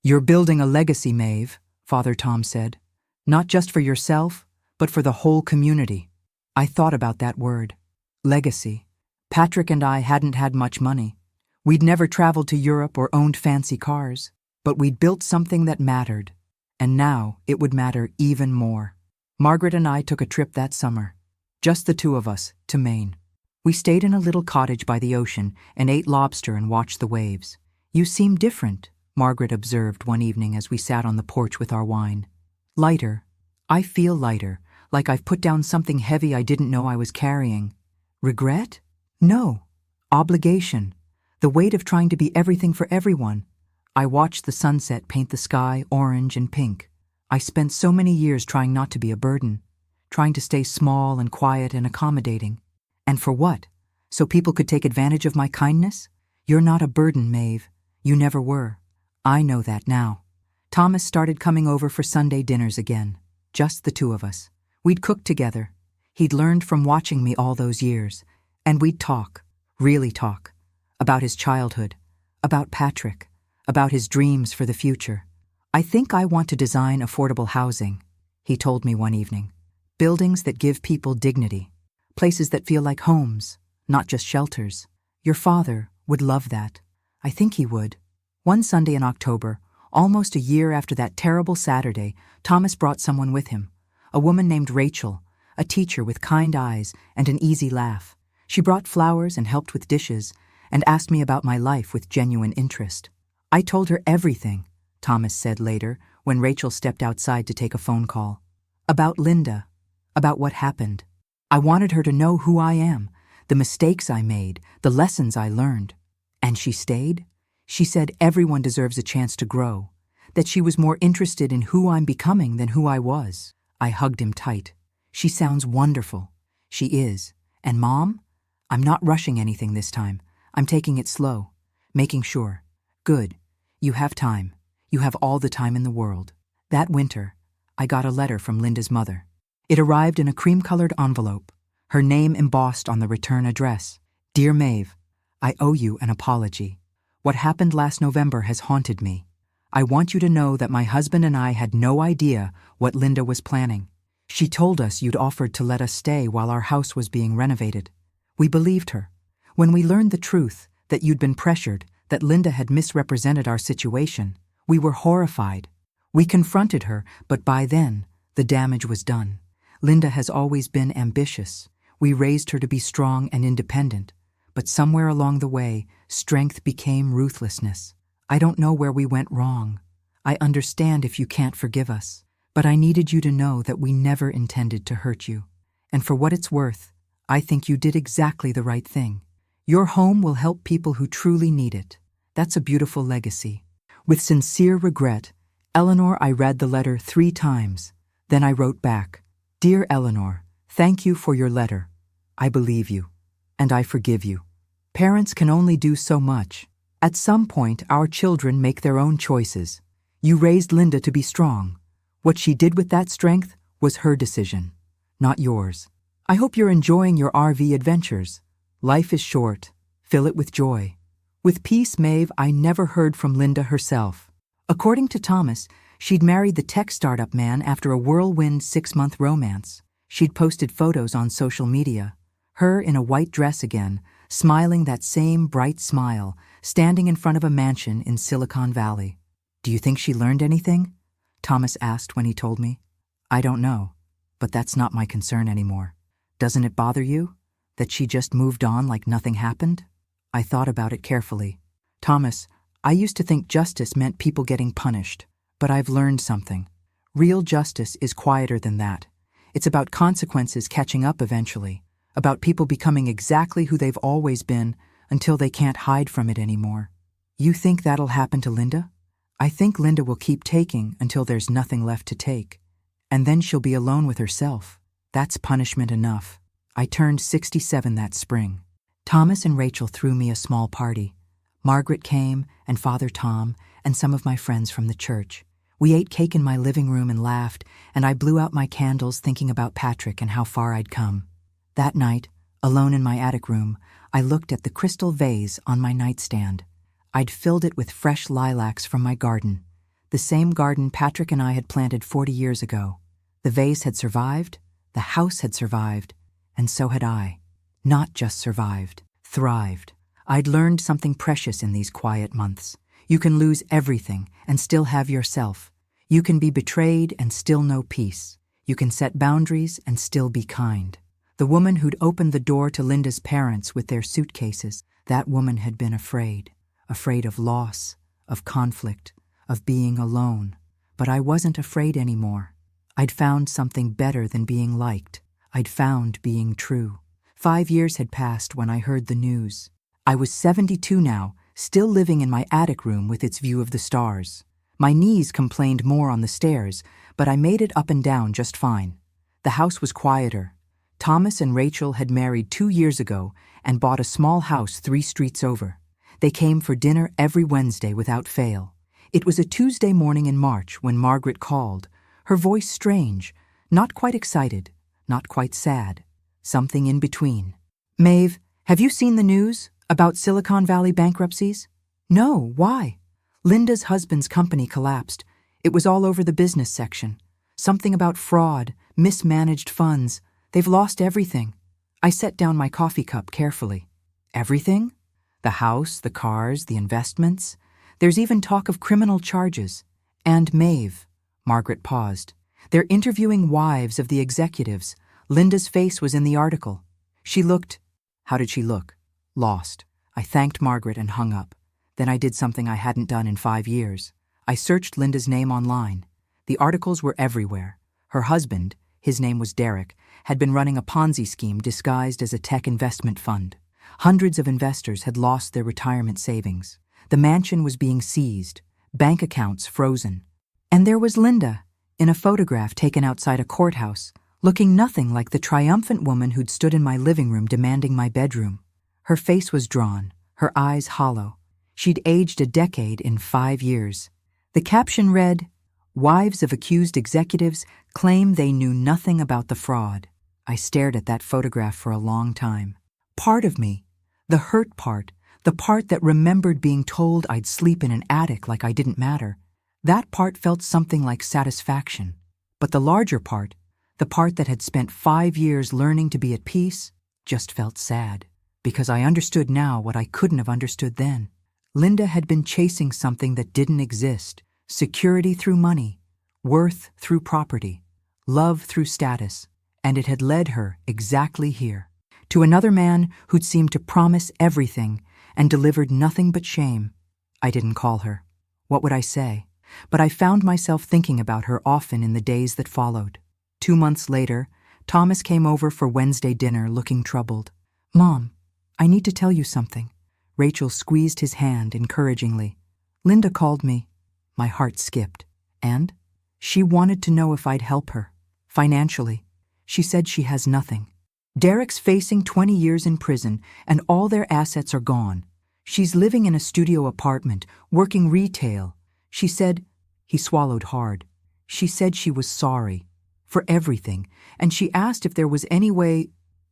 You're building a legacy, Maeve, Father Tom said. Not just for yourself, but for the whole community. I thought about that word. Legacy. Patrick and I hadn't had much money. We'd never traveled to Europe or owned fancy cars. But we'd built something that mattered, and now it would matter even more. Margaret and I took a trip that summer, just the two of us, to Maine. We stayed in a little cottage by the ocean and ate lobster and watched the waves. You seem different, Margaret observed one evening as we sat on the porch with our wine. Lighter. I feel lighter, like I've put down something heavy I didn't know I was carrying. Regret? No. Obligation. The weight of trying to be everything for everyone. I watched the sunset paint the sky orange and pink. I spent so many years trying not to be a burden, trying to stay small and quiet and accommodating. And for what? So people could take advantage of my kindness? You're not a burden, Maeve. You never were. I know that now. Thomas started coming over for Sunday dinners again, just the two of us. We'd cook together. He'd learned from watching me all those years. And we'd talk, really talk, about his childhood, about Patrick, about his dreams for the future. I think I want to design affordable housing, he told me one evening. Buildings that give people dignity. Places that feel like homes, not just shelters. Your father would love that. I think he would. One Sunday in October, almost a year after that terrible Saturday, Thomas brought someone with him. A woman named Rachel, a teacher with kind eyes and an easy laugh. She brought flowers and helped with dishes and asked me about my life with genuine interest. I told her everything, Thomas said later when Rachel stepped outside to take a phone call. About Linda, about what happened. I wanted her to know who I am, the mistakes I made, the lessons I learned. And she stayed. She said everyone deserves a chance to grow, that she was more interested in who I'm becoming than who I was. I hugged him tight. She sounds wonderful. She is. And Mom? I'm not rushing anything this time. I'm taking it slow, making sure. Good. You have time. You have all the time in the world. That winter, I got a letter from Linda's mother. It arrived in a cream-colored envelope, her name embossed on the return address. Dear Maeve, I owe you an apology. What happened last November has haunted me. I want you to know that my husband and I had no idea what Linda was planning. She told us you'd offered to let us stay while our house was being renovated. We believed her. When we learned the truth, that you'd been pressured, that Linda had misrepresented our situation, we were horrified. We confronted her, but by then, the damage was done. Linda has always been ambitious. We raised her to be strong and independent. But somewhere along the way, strength became ruthlessness. I don't know where we went wrong. I understand if you can't forgive us. But I needed you to know that we never intended to hurt you. And for what it's worth, I think you did exactly the right thing. Your home will help people who truly need it. That's a beautiful legacy. With sincere regret, Eleanor, I read the letter 3 times. Then I wrote back, "Dear Eleanor, thank you for your letter. I believe you. And I forgive you. Parents can only do so much. At some point, our children make their own choices. You raised Linda to be strong. What she did with that strength was her decision, not yours. I hope you're enjoying your RV adventures. Life is short. Fill it with joy." With peace, Maeve. I never heard from Linda herself. According to Thomas, she'd married the tech startup man after a whirlwind 6-month romance. She'd posted photos on social media. Her in a white dress again, smiling that same bright smile, standing in front of a mansion in Silicon Valley. "Do you think she learned anything?" Thomas asked when he told me. "I don't know, but that's not my concern anymore. Doesn't it bother you that she just moved on like nothing happened?" I thought about it carefully. "Thomas, I used to think justice meant people getting punished, but I've learned something. Real justice is quieter than that. It's about consequences catching up eventually, about people becoming exactly who they've always been until they can't hide from it anymore. You think that'll happen to Linda? I think Linda will keep taking until there's nothing left to take. And then she'll be alone with herself. That's punishment enough." I turned 67 that spring. Thomas and Rachel threw me a small party. Margaret came, and Father Tom, and some of my friends from the church. We ate cake in my living room and laughed, and I blew out my candles thinking about Patrick and how far I'd come. That night, alone in my attic room, I looked at the crystal vase on my nightstand. I'd filled it with fresh lilacs from my garden, the same garden Patrick and I had planted 40 years ago. The vase had survived, the house had survived, and so had I. Not just survived, thrived. I'd learned something precious in these quiet months. You can lose everything and still have yourself. You can be betrayed and still know peace. You can set boundaries and still be kind. The woman who'd opened the door to Linda's parents with their suitcases, that woman had been afraid of loss, of conflict, of being alone. But I wasn't afraid anymore. I'd found something better than being liked. I'd found being true. 5 years had passed when I heard the news. I was 72 now, still living in my attic room with its view of the stars. My knees complained more on the stairs, but I made it up and down just fine. The house was quieter. Thomas and Rachel had married 2 years ago and bought a small house 3 streets over. They came for dinner every Wednesday without fail. It was a Tuesday morning in March when Margaret called, her voice strange, not quite excited, not quite sad, something in between. "Maeve, have you seen the news about Silicon Valley bankruptcies?" "No, why?" "Linda's husband's company collapsed. It was all over the business section. Something about fraud, mismanaged funds. They've lost everything." I set down my coffee cup carefully. "Everything? The house, the cars, the investments? There's even talk of criminal charges. And Maeve." Margaret paused. "They're interviewing wives of the executives. Linda's face was in the article. She looked—" How did she look? Lost. I thanked Margaret and hung up. Then I did something I hadn't done in 5 years. I searched Linda's name online. The articles were everywhere. Her husband, his name was Derek, had been running a Ponzi scheme disguised as a tech investment fund. Hundreds of investors had lost their retirement savings. The mansion was being seized, bank accounts frozen. And there was Linda, in a photograph taken outside a courthouse, looking nothing like the triumphant woman who'd stood in my living room demanding my bedroom. Her face was drawn, her eyes hollow. She'd aged a decade in 5 years. The caption read, "Wives of accused executives claim they knew nothing about the fraud." I stared at that photograph for a long time. Part of me, the hurt part, the part that remembered being told I'd sleep in an attic like I didn't matter, that part felt something like satisfaction. But the larger part, the part that had spent 5 years learning to be at peace, just felt sad, because I understood now what I couldn't have understood then. Linda had been chasing something that didn't exist: security through money, worth through property, love through status, and it had led her exactly here. To another man who'd seemed to promise everything and delivered nothing but shame. I didn't call her. What would I say? But I found myself thinking about her often in the days that followed. 2 months later, Thomas came over for Wednesday dinner looking troubled. "Mom, I need to tell you something." Rachel squeezed his hand encouragingly. "Linda called me." My heart skipped. "And?" "She wanted to know if I'd help her. Financially. She said she has nothing. Derek's facing 20 years in prison and all their assets are gone. She's living in a studio apartment, working retail. She said," he swallowed hard, "she said she was sorry. For everything. And she asked if there was any way,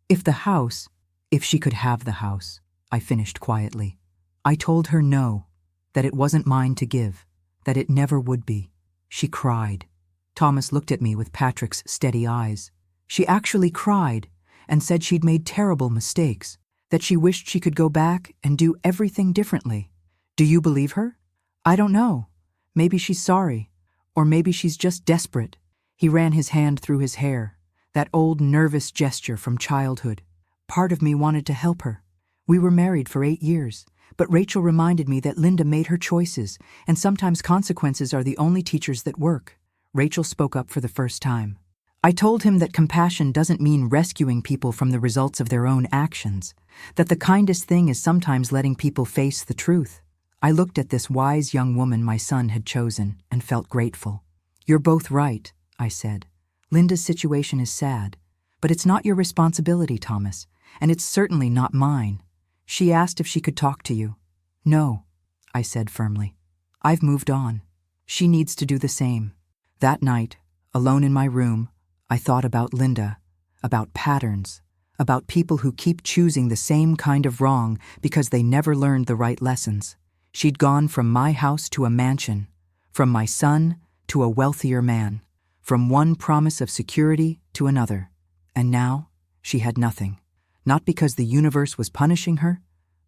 if she could have the house." I finished quietly. I told her no, that it wasn't mine to give, that it never would be. She cried. Thomas looked at me with Patrick's steady eyes. She actually cried and said she'd made terrible mistakes, that she wished she could go back and do everything differently. Do you believe her? I don't know. Maybe she's sorry, or maybe she's just desperate. He ran his hand through his hair, that old nervous gesture from childhood. Part of me wanted to help her. We were married for 8 years, but Rachel reminded me that Linda made her choices, and sometimes consequences are the only teachers that work. Rachel spoke up for the first time. I told him that compassion doesn't mean rescuing people from the results of their own actions, that the kindest thing is sometimes letting people face the truth. I looked at this wise young woman my son had chosen and felt grateful. "You're both right," I said. "Linda's situation is sad, but it's not your responsibility, Thomas, and it's certainly not mine. She asked if she could talk to you." "No," I said firmly. "I've moved on. She needs to do the same." That night, alone in my room, I thought about Linda, about patterns, about people who keep choosing the same kind of wrong because they never learned the right lessons. She'd gone from my house to a mansion, from my son to a wealthier man, from one promise of security to another. And now, she had nothing. Not because the universe was punishing her,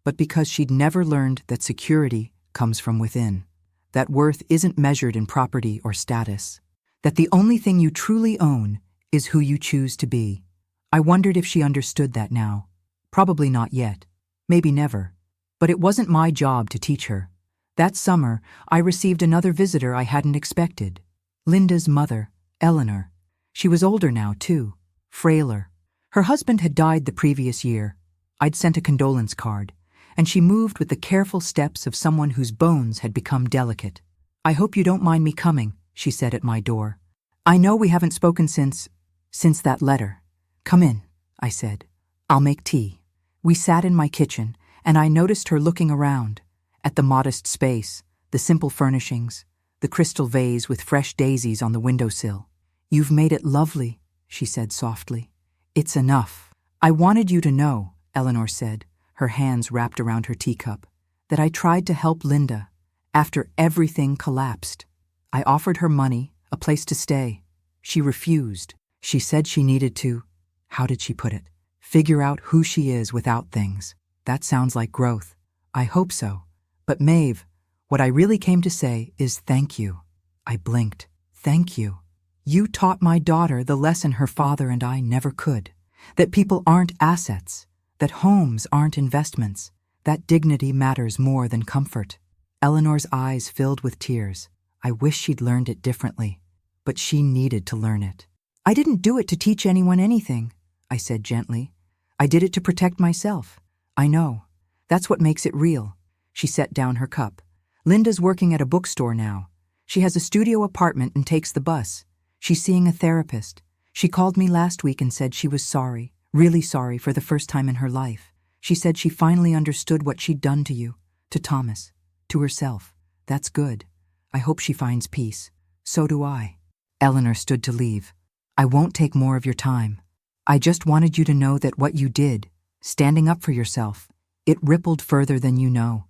but because she'd never learned that security comes from within, that worth isn't measured in property or status, that the only thing you truly own is who you choose to be. I wondered if she understood that now. Probably not yet. Maybe never. But it wasn't my job to teach her. That summer, I received another visitor I hadn't expected. Linda's mother, Eleanor. She was older now, too. Frailer. Her husband had died the previous year. I'd sent a condolence card, and she moved with the careful steps of someone whose bones had become delicate. "I hope you don't mind me coming," she said at my door. "I know we haven't spoken since that letter." "Come in," I said. "I'll make tea." We sat in my kitchen, and I noticed her looking around, at the modest space, the simple furnishings, the crystal vase with fresh daisies on the windowsill. "You've made it lovely," she said softly. "It's enough." "I wanted you to know," Eleanor said, her hands wrapped around her teacup, "that I tried to help Linda after everything collapsed. I offered her money, a place to stay. She refused. She said she needed to, how did she put it? Figure out who she is without things. That sounds like growth. I hope so. But Maeve, what I really came to say is thank you." I blinked. "Thank you. You taught my daughter the lesson her father and I never could. That people aren't assets. That homes aren't investments. That dignity matters more than comfort." Eleanor's eyes filled with tears. I wish she'd learned it differently. But she needed to learn it. "I didn't do it to teach anyone anything," I said gently. "I did it to protect myself. I know. That's what makes it real." She set down her cup. "Linda's working at a bookstore now. She has a studio apartment and takes the bus. She's seeing a therapist. She called me last week and said she was sorry, really sorry for the first time in her life. She said she finally understood what she'd done to you, to Thomas, to herself. That's good. I hope she finds peace. So do I." Eleanor stood to leave. "I won't take more of your time. I just wanted you to know that what you did, standing up for yourself, it rippled further than you know.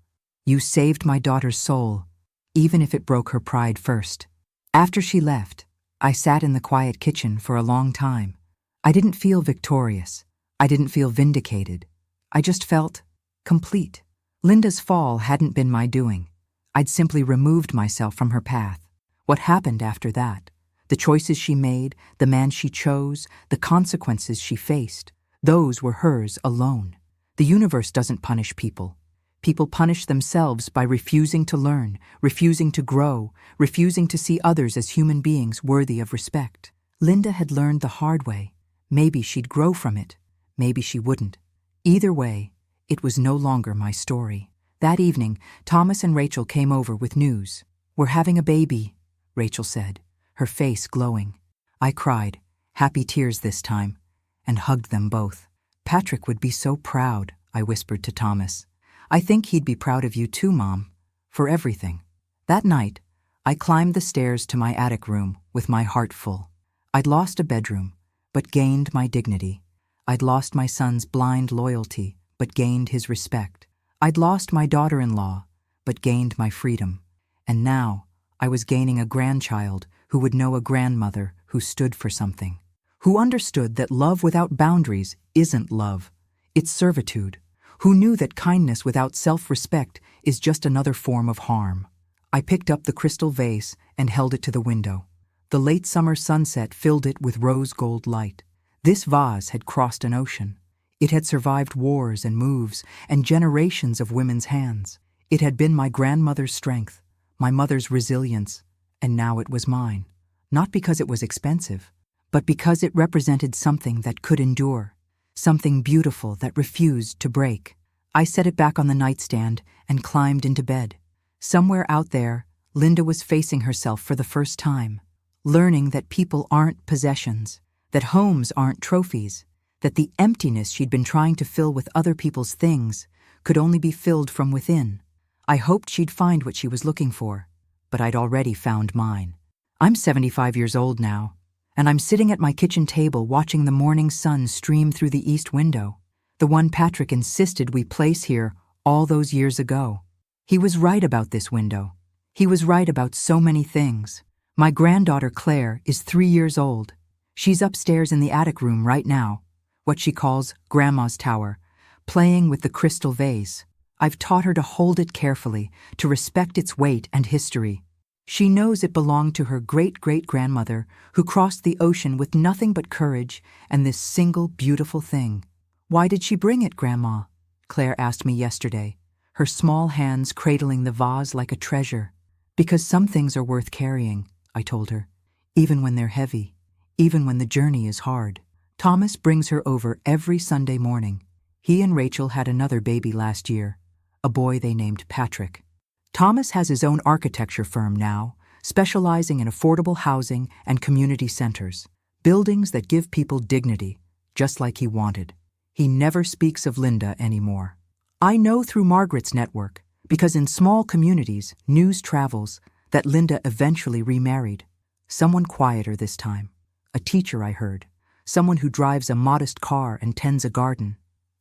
You saved my daughter's soul, even if it broke her pride first." After she left, I sat in the quiet kitchen for a long time. I didn't feel victorious. I didn't feel vindicated. I just felt complete. Linda's fall hadn't been my doing. I'd simply removed myself from her path. What happened after that? The choices she made, the man she chose, the consequences she faced, those were hers alone. The universe doesn't punish people. People punish themselves by refusing to learn, refusing to grow, refusing to see others as human beings worthy of respect. Linda had learned the hard way. Maybe she'd grow from it. Maybe she wouldn't. Either way, it was no longer my story. That evening, Thomas and Rachel came over with news. "We're having a baby," Rachel said, her face glowing. I cried, happy tears this time, and hugged them both. "Patrick would be so proud," I whispered to Thomas. "I think he'd be proud of you too, Mom, for everything." That night, I climbed the stairs to my attic room with my heart full. I'd lost a bedroom, but gained my dignity. I'd lost my son's blind loyalty, but gained his respect. I'd lost my daughter-in-law, but gained my freedom. And now, I was gaining a grandchild who would know a grandmother who stood for something, who understood that love without boundaries isn't love, it's servitude, who knew that kindness without self-respect is just another form of harm. I picked up the crystal vase and held it to the window. The late summer sunset filled it with rose gold light. This vase had crossed an ocean. It had survived wars and moves and generations of women's hands. It had been my grandmother's strength, my mother's resilience, and now it was mine. Not because it was expensive, but because it represented something that could endure, something beautiful that refused to break. I set it back on the nightstand and climbed into bed. Somewhere out there, Linda was facing herself for the first time, learning that people aren't possessions, that homes aren't trophies, that the emptiness she'd been trying to fill with other people's things could only be filled from within. I hoped she'd find what she was looking for, but I'd already found mine. I'm 75 years old now, and I'm sitting at my kitchen table watching the morning sun stream through the east window, the one Patrick insisted we place here all those years ago. He was right about this window. He was right about so many things. My granddaughter Claire is 3 years old. She's upstairs in the attic room right now, what she calls Grandma's Tower, playing with the crystal vase. I've taught her to hold it carefully, to respect its weight and history. She knows it belonged to her great-great-grandmother, who crossed the ocean with nothing but courage and this single beautiful thing. "Why did she bring it, Grandma?" Claire asked me yesterday, her small hands cradling the vase like a treasure. "Because some things are worth carrying," I told her, "even when they're heavy, even when the journey is hard." Thomas brings her over every Sunday morning. He and Rachel had another baby last year, a boy they named Patrick. Thomas has his own architecture firm now, specializing in affordable housing and community centers, buildings that give people dignity, just like he wanted. He never speaks of Linda anymore. I know through Margaret's network, because in small communities, news travels, that Linda eventually remarried. Someone quieter this time. A teacher, I heard. Someone who drives a modest car and tends a garden.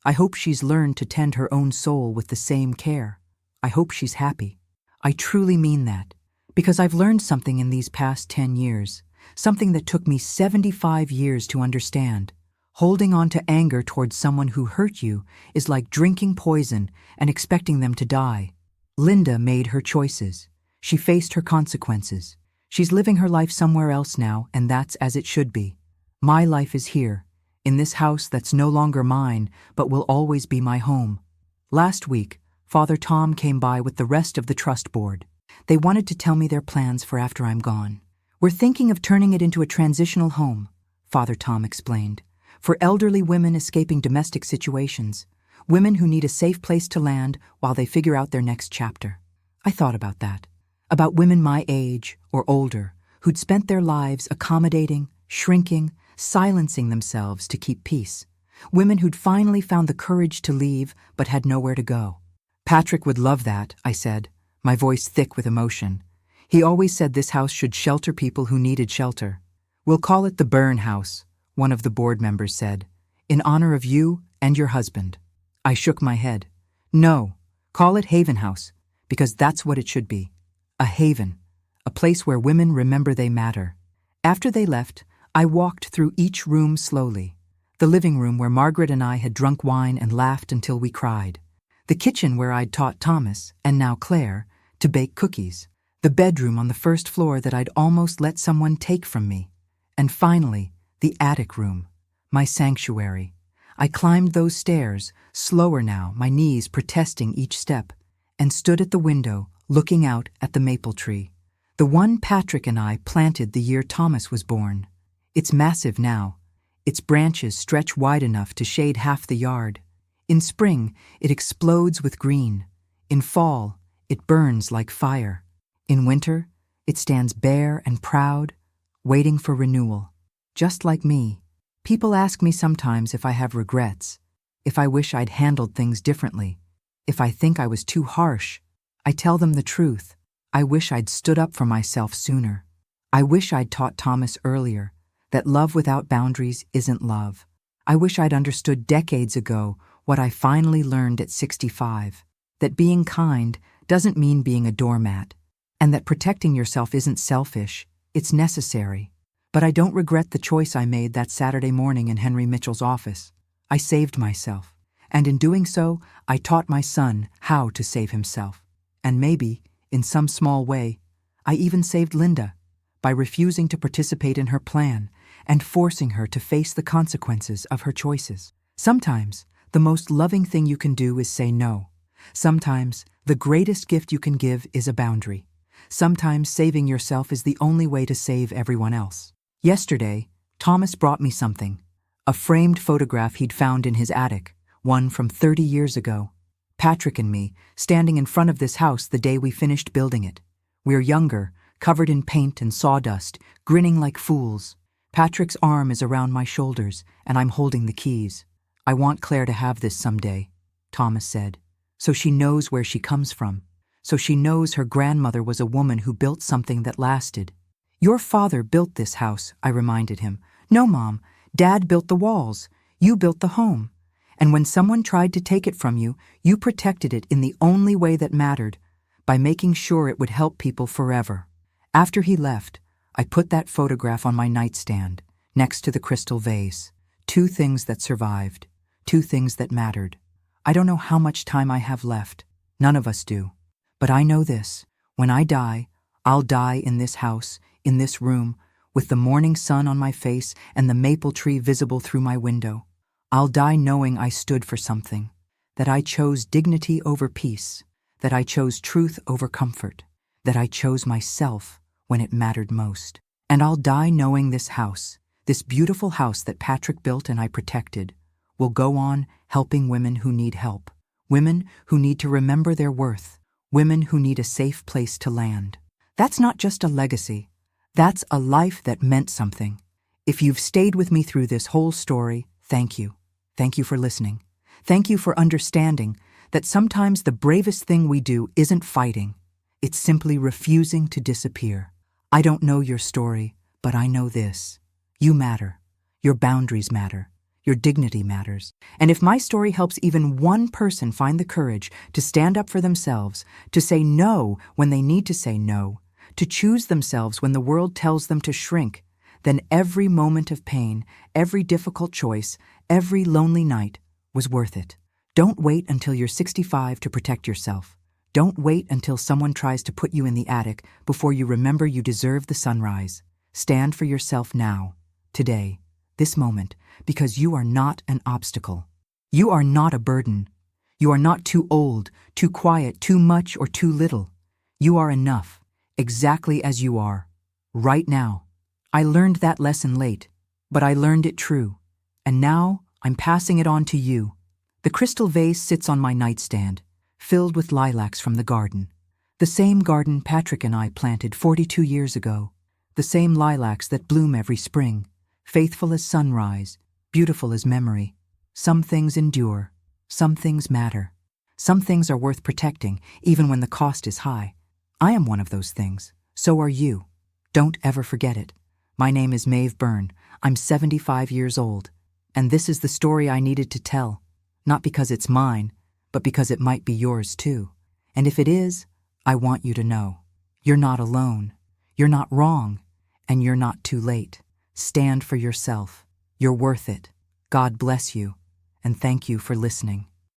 I hope she's learned to tend her own soul with the same care. I hope she's happy. I truly mean that, because I've learned something in these past 10 years, something that took me 75 years to understand. Holding on to anger towards someone who hurt you is like drinking poison and expecting them to die. Linda made her choices. She faced her consequences. She's living her life somewhere else now, and that's as it should be. My life is here, in this house that's no longer mine, but will always be my home. Last week, Father Tom came by with the rest of the trust board. They wanted to tell me their plans for after I'm gone. "We're thinking of turning it into a transitional home," Father Tom explained, "for elderly women escaping domestic situations, women who need a safe place to land while they figure out their next chapter." I thought about that, about women my age or older who'd spent their lives accommodating, shrinking, silencing themselves to keep peace, women who'd finally found the courage to leave but had nowhere to go. "Patrick would love that," I said, my voice thick with emotion. "He always said this house should shelter people who needed shelter. We'll call it the Burn House," one of the board members said, "in honor of you and your husband." I shook my head. "No, call it Haven House, because that's what it should be. A haven, a place where women remember they matter." After they left, I walked through each room slowly. The living room where Margaret and I had drunk wine and laughed until we cried. The kitchen where I'd taught Thomas, and now Claire, to bake cookies. The bedroom on the first floor that I'd almost let someone take from me. And finally, the attic room, my sanctuary. I climbed those stairs, slower now, my knees protesting each step, and stood at the window, looking out at the maple tree. The one Patrick and I planted the year Thomas was born. It's massive now. Its branches stretch wide enough to shade half the yard. In spring, it explodes with green. In fall, it burns like fire. In winter, it stands bare and proud, waiting for renewal. Just like me. People ask me sometimes if I have regrets, if I wish I'd handled things differently, if I think I was too harsh. I tell them the truth. I wish I'd stood up for myself sooner. I wish I'd taught Thomas earlier that love without boundaries isn't love. I wish I'd understood decades ago what I finally learned at 65, that being kind doesn't mean being a doormat, and that protecting yourself isn't selfish, it's necessary. But I don't regret the choice I made that Saturday morning in Henry Mitchell's office. I saved myself, and in doing so, I taught my son how to save himself. And maybe, in some small way, I even saved Linda by refusing to participate in her plan and forcing her to face the consequences of her choices. Sometimes, the most loving thing you can do is say no. Sometimes, the greatest gift you can give is a boundary. Sometimes saving yourself is the only way to save everyone else. Yesterday, Thomas brought me something, a framed photograph he'd found in his attic, one from 30 years ago. Patrick and me, standing in front of this house the day we finished building it. We're younger, covered in paint and sawdust, grinning like fools. Patrick's arm is around my shoulders, and I'm holding the keys. I want Claire to have this someday, Thomas said, so she knows where she comes from, so she knows her grandmother was a woman who built something that lasted. Your father built this house, I reminded him. No, Mom, Dad built the walls. You built the home. And when someone tried to take it from you, you protected it in the only way that mattered, by making sure it would help people forever. After he left, I put that photograph on my nightstand, next to the crystal vase. 2 things that survived, 2 things that mattered. I don't know how much time I have left. None of us do. But I know this. When I die, I'll die in this house, in this room, with the morning sun on my face and the maple tree visible through my window. I'll die knowing I stood for something, that I chose dignity over peace, that I chose truth over comfort, that I chose myself when it mattered most. And I'll die knowing this house, this beautiful house that Patrick built and I protected, will go on helping women who need help, women who need to remember their worth, women who need a safe place to land. That's not just a legacy. That's a life that meant something. If you've stayed with me through this whole story, thank you. Thank you for listening. Thank you for understanding that sometimes the bravest thing we do isn't fighting. It's simply refusing to disappear. I don't know your story, but I know this. You matter. Your boundaries matter. Your dignity matters. And if my story helps even one person find the courage to stand up for themselves, to say no when they need to say no, to choose themselves when the world tells them to shrink, then every moment of pain, every difficult choice, every lonely night was worth it. Don't wait until you're 65 to protect yourself. Don't wait until someone tries to put you in the attic before you remember you deserve the sunrise. Stand for yourself now, today, this moment, because you are not an obstacle. You are not a burden. You are not too old, too quiet, too much, or too little. You are enough, exactly as you are, right now. I learned that lesson late, but I learned it true. And now I'm passing it on to you. The crystal vase sits on my nightstand, filled with lilacs from the garden. The same garden Patrick and I planted 42 years ago. The same lilacs that bloom every spring, faithful as sunrise, beautiful as memory. Some things endure. Some things matter. Some things are worth protecting, even when the cost is high. I am one of those things. So are you. Don't ever forget it. My name is Maeve Byrne. I'm 75 years old. And this is the story I needed to tell. Not because it's mine, but because it might be yours too. And if it is, I want you to know. You're not alone. You're not wrong. And you're not too late. Stand for yourself. You're worth it. God bless you. And thank you for listening.